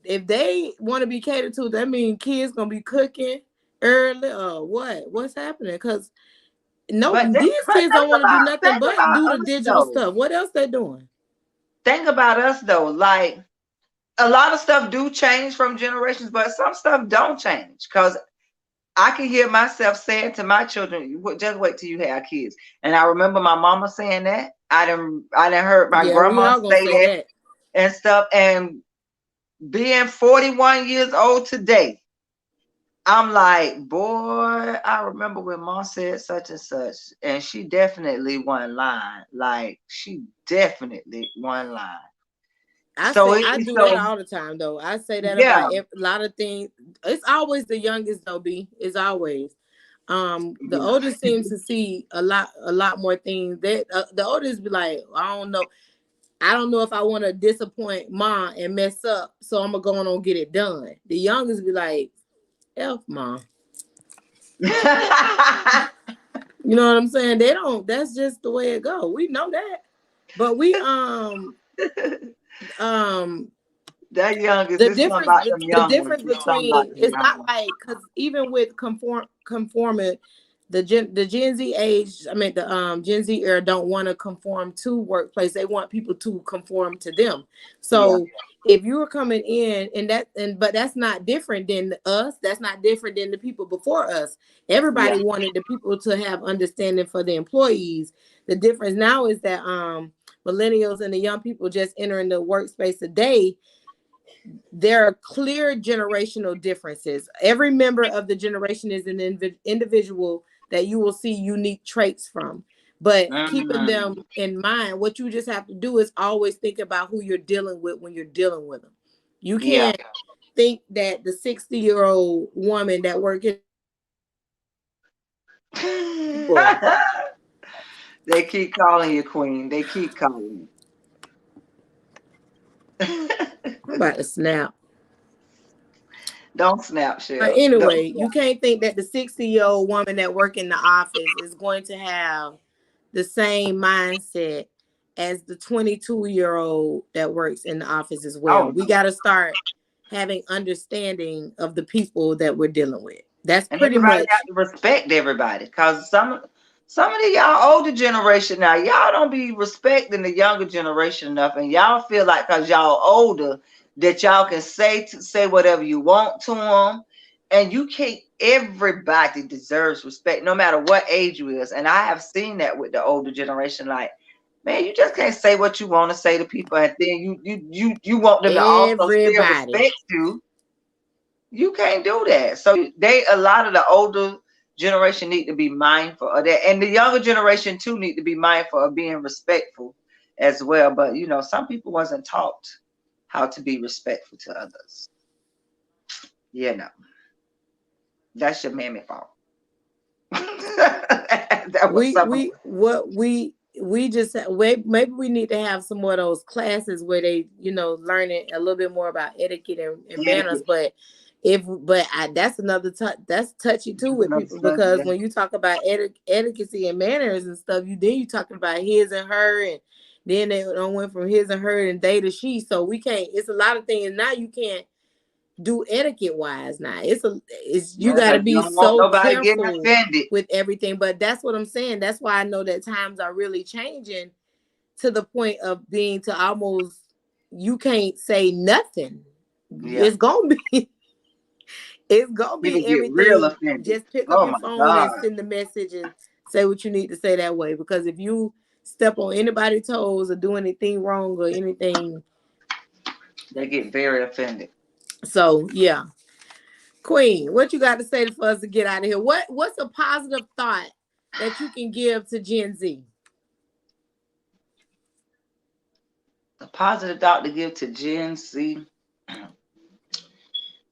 Speaker 1: if they want to be catered to, that means kids gonna be cooking early or what? What's happening? Because no, these kids don't want to do nothing
Speaker 2: think
Speaker 1: but
Speaker 2: about
Speaker 1: do the
Speaker 2: us
Speaker 1: digital
Speaker 2: though.
Speaker 1: stuff. What else they doing?
Speaker 2: Think about us though. Like a lot of stuff do change from generations, but some stuff don't change. Cause I can hear myself saying to my children, "Just wait till you have kids." And I remember my mama saying that. I didn't heard my
Speaker 1: Yeah, we
Speaker 2: grandma
Speaker 1: all gonna
Speaker 2: say
Speaker 1: say
Speaker 2: that
Speaker 1: that.
Speaker 2: and stuff. And being 41 years old today, I'm like, boy, I remember when mom said such and such, and she definitely one line. Like she definitely one line.
Speaker 1: I
Speaker 2: So
Speaker 1: say
Speaker 2: it
Speaker 1: I
Speaker 2: is
Speaker 1: do that
Speaker 2: so
Speaker 1: all the time though. I say that
Speaker 2: yeah.
Speaker 1: about a lot of things. It's always the youngest though. B. It's always. The
Speaker 2: Yeah.
Speaker 1: oldest seems to see a lot more things. That the oldest be like, I don't know if I want to disappoint mom and mess up, so I'm gonna go on and get it done. The youngest be like, F mom. You know what I'm saying? They don't. That's just the way it go. We know that, but we um
Speaker 2: That youngest,
Speaker 1: the
Speaker 2: it's something
Speaker 1: difference
Speaker 2: about them
Speaker 1: the
Speaker 2: young ones.
Speaker 1: difference
Speaker 2: It's something about
Speaker 1: between
Speaker 2: them
Speaker 1: it's
Speaker 2: young
Speaker 1: not
Speaker 2: ones.
Speaker 1: like because even with conforming the Gen Z age, I mean the Gen Z era don't want to conform to workplace. They want people to conform to them.
Speaker 2: Yeah.
Speaker 1: So if you were coming in but that's not different than us, that's not different than the people before us.
Speaker 2: Yeah.
Speaker 1: Everybody wanted the people to have understanding for the employees. The difference now is that millennials and the young people just entering the workspace today, there are clear generational differences. Every member of the generation is an individual that you will see unique traits from. But keeping
Speaker 2: Mm.
Speaker 1: them in mind, what you just have to do is always think about who you're dealing with when you're dealing with them. You
Speaker 2: Yeah.
Speaker 1: can't think that the 60-year-old woman that works in people.
Speaker 2: They keep calling you queen. They keep calling you.
Speaker 1: I'm about to snap.
Speaker 2: Don't snap,
Speaker 1: But
Speaker 2: Shell. Don't
Speaker 1: anyway, you
Speaker 2: snap.
Speaker 1: can't think that the 60-year-old woman that work in the office is going to have the same mindset as the 22-year-old that works in the office as well.
Speaker 2: Oh
Speaker 1: We
Speaker 2: no.
Speaker 1: got to start having understanding of the people that we're dealing with. That's
Speaker 2: And
Speaker 1: pretty
Speaker 2: everybody
Speaker 1: much
Speaker 2: got to respect everybody. Cause some of the y'all older generation now, y'all don't be respecting the younger generation enough. And y'all feel like cause y'all older that y'all can say whatever you want to them. And you can't everybody deserves respect, no matter what age you is. And I have seen that with the older generation, like, man, you just can't say what you want to say to people, and then you want them to also still
Speaker 1: everybody.
Speaker 2: respect you. You can't do that. So a lot of the older generation need to be mindful of that, and the younger generation too need to be mindful of being respectful as well. But some people wasn't taught how to be respectful to others. You know, that's your mammy fault. That was
Speaker 1: We
Speaker 2: some.
Speaker 1: we what we just maybe we need to have some more of those classes where they learning a little bit more about etiquette and manners.
Speaker 2: Etiquette.
Speaker 1: But that's another that's touchy too
Speaker 2: That's
Speaker 1: with
Speaker 2: another
Speaker 1: people,
Speaker 2: subject.
Speaker 1: because when you talk about etiquette and manners and stuff, you talking about his and her, and then they don't went from his and her and they to she. So we can't. It's a lot of things now you can't do etiquette wise now. It's you
Speaker 2: Yeah,
Speaker 1: got to
Speaker 2: because you
Speaker 1: be
Speaker 2: don't want
Speaker 1: so
Speaker 2: nobody getting
Speaker 1: careful
Speaker 2: offended.
Speaker 1: with everything. But that's what I'm saying. That's why I know that times are really changing to the point of being to almost you can't say nothing.
Speaker 2: Yeah,
Speaker 1: It's gonna be it's gonna
Speaker 2: people
Speaker 1: be
Speaker 2: get real
Speaker 1: everything.
Speaker 2: offended.
Speaker 1: Just pick up
Speaker 2: Oh
Speaker 1: your
Speaker 2: my
Speaker 1: phone and
Speaker 2: God,
Speaker 1: send the message and say what you need to say that way. Because if you step on anybody's toes or do anything wrong or anything,
Speaker 2: they get very offended.
Speaker 1: so yeah. Queen, what you got to say for us to get out of here? What's a positive thought that you can give to Gen Z?
Speaker 2: A positive thought to give to Gen Z.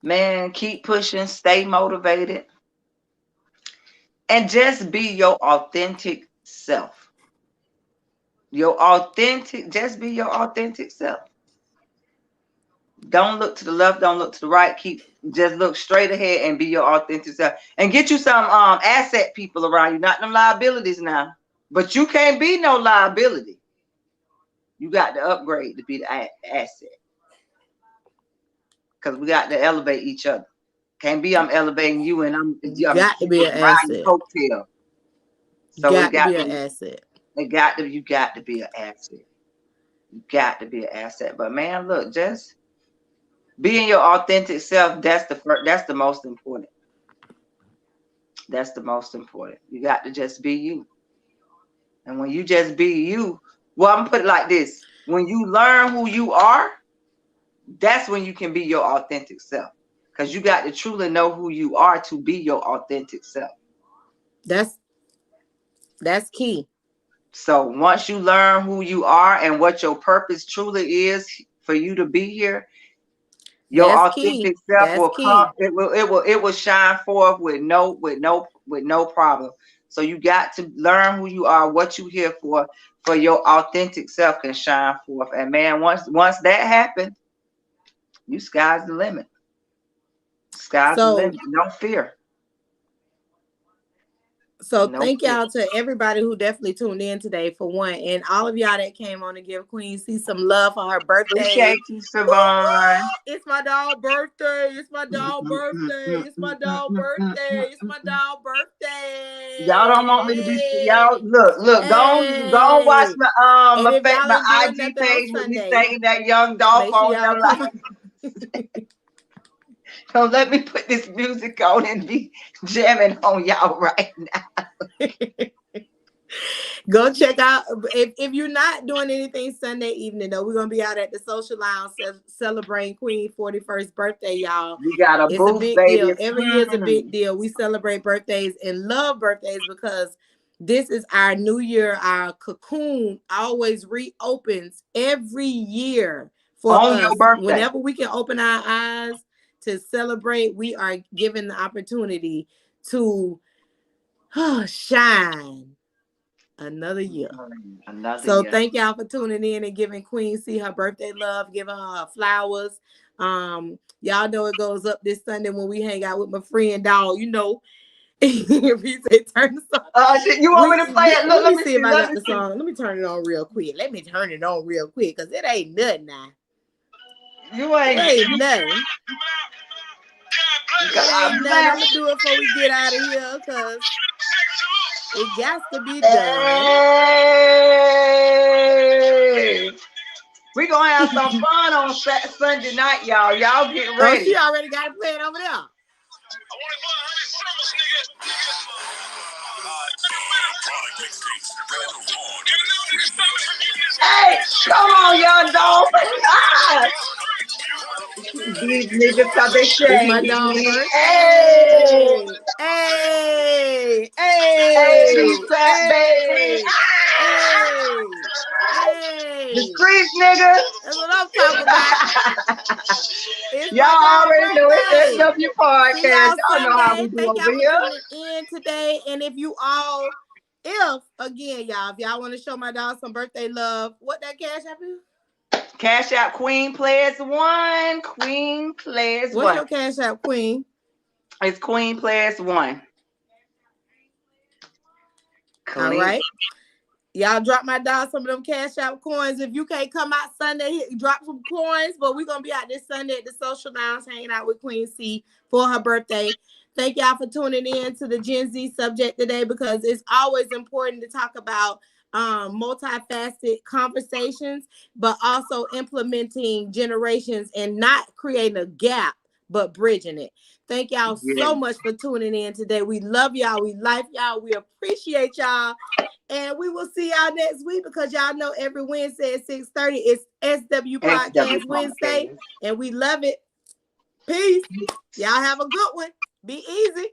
Speaker 2: Man, keep pushing, stay motivated, and just be your authentic self. Just be your authentic self. Don't look to the left, don't look to the right. Just look straight ahead and be your authentic self. And get you some asset people around you, not them liabilities now. But you can't be no liability. You got to upgrade to be the asset. Because we got to elevate each other. Can't be I'm elevating you and I'm
Speaker 1: Got to be an
Speaker 2: riding
Speaker 1: asset.
Speaker 2: coattail. So
Speaker 1: Got to be an asset.
Speaker 2: you got to be an asset. You got to be an asset. But man, look, just being your authentic self, that's the most important. That's the most important. You got to just be you. And when you just be you, well, I'm gonna put it like this. When you learn who you are, that's when you can be your authentic self. Because you got to truly know who you are to be your authentic self.
Speaker 1: That's that's key.
Speaker 2: So once you learn who you are and what your purpose truly is for you to be here, your
Speaker 1: That's key.
Speaker 2: authentic self
Speaker 1: That's
Speaker 2: will come.
Speaker 1: key.
Speaker 2: It will shine forth with no problem. So you got to learn who you are, what you here for your authentic self can shine forth. And man, once that happens, you sky's the limit. Sky's the
Speaker 1: So
Speaker 2: limit. No fear.
Speaker 1: So
Speaker 2: No
Speaker 1: thank
Speaker 2: fear.
Speaker 1: y'all to everybody who definitely tuned in today for one, and all of y'all that came on to give Queen C some love for her birthday.
Speaker 2: Appreciate you,
Speaker 1: Woo
Speaker 2: Savon.
Speaker 1: woo! It's my dog birthday. It's my dog birthday. It's my dog birthday. It's my dog
Speaker 2: Y'all don't want me to be.
Speaker 1: birthday.
Speaker 2: Y'all look. Go watch
Speaker 1: Hey. And
Speaker 2: my
Speaker 1: if y'all ain't
Speaker 2: my
Speaker 1: doing
Speaker 2: IG
Speaker 1: nothing on
Speaker 2: page with me
Speaker 1: Sunday,
Speaker 2: singing that Young Dolph
Speaker 1: make sure
Speaker 2: on
Speaker 1: y'all
Speaker 2: there.
Speaker 1: come.
Speaker 2: Don't let me put this music on and be jamming on y'all right now.
Speaker 1: Go check out if you're not doing anything Sunday evening though. We're gonna be out at the social lounge celebrating Queen 41st birthday, y'all.
Speaker 2: We got a
Speaker 1: It's a
Speaker 2: booth,
Speaker 1: big
Speaker 2: baby.
Speaker 1: deal. Every year is a big deal. We celebrate birthdays and love birthdays because this is our new year. Our cocoon always reopens every year for
Speaker 2: On your
Speaker 1: us.
Speaker 2: birthday.
Speaker 1: Whenever we can open our eyes to celebrate, we are given the opportunity to shine another year.
Speaker 2: Another
Speaker 1: So
Speaker 2: year.
Speaker 1: thank y'all for tuning in and giving Queen C her birthday love, giving her flowers. Y'all know it goes up this Sunday when we hang out with my friend dog. You know, if he say turn the song.
Speaker 2: You want me to play it? Look,
Speaker 1: Let
Speaker 2: let
Speaker 1: me
Speaker 2: me
Speaker 1: see if
Speaker 2: see.
Speaker 1: I
Speaker 2: Let
Speaker 1: got
Speaker 2: me
Speaker 1: the
Speaker 2: see.
Speaker 1: song. Let me turn it on real quick. Let me turn it on real quick because it ain't nothing now.
Speaker 2: You
Speaker 1: It
Speaker 2: ain't.
Speaker 1: ain't nothing. It ain't nothing. I'm gonna do it before we get out of here because it got to be done.
Speaker 2: Hey. We gonna have some fun on Sunday night, y'all. Y'all get
Speaker 1: Oh,
Speaker 2: ready.
Speaker 1: she already got it playing over there.
Speaker 2: Hey, come on, young dog. These niggas cause they
Speaker 1: It's my
Speaker 2: shady
Speaker 1: dog
Speaker 2: me. Hey,
Speaker 1: birthday. Hey,
Speaker 2: hey, these
Speaker 1: hey,
Speaker 2: fat baby.
Speaker 1: hey, hey,
Speaker 2: The
Speaker 1: hey.
Speaker 2: streets, nigga.
Speaker 1: That's what I'm talking about. It's
Speaker 2: Y'all
Speaker 1: my dog
Speaker 2: already know it's
Speaker 1: birthday.
Speaker 2: SW
Speaker 1: See
Speaker 2: Podcast.
Speaker 1: y'all
Speaker 2: Y'all know how
Speaker 1: Sunday.
Speaker 2: we do
Speaker 1: Thank
Speaker 2: over
Speaker 1: y'all for
Speaker 2: here.
Speaker 1: tuning in today. And if y'all want to show my dog some birthday love, what that cash app is?
Speaker 2: Cash out Queen Players One. Queen Players
Speaker 1: What's
Speaker 2: One.
Speaker 1: your cash app, Queen?
Speaker 2: It's Queen Players One.
Speaker 1: All
Speaker 2: Clean.
Speaker 1: right. Y'all drop my dog some of them cash out coins. If you can't come out Sunday, drop some coins. But we're going to be out this Sunday at the social lounge hanging out with Queen C for her birthday. Thank y'all for tuning in to the Gen Z subject today because it's always important to talk about multifaceted conversations, but also implementing generations and not creating a gap, but bridging it. Thank y'all
Speaker 2: Yeah.
Speaker 1: so much for tuning in today. We love y'all. We like y'all. We appreciate y'all. And we will see y'all next week because y'all know every Wednesday at 6:30 it's SW Podcast
Speaker 2: SW
Speaker 1: Wednesday.
Speaker 2: Podcast.
Speaker 1: And we love it. Peace. Y'all have a good one. Be easy.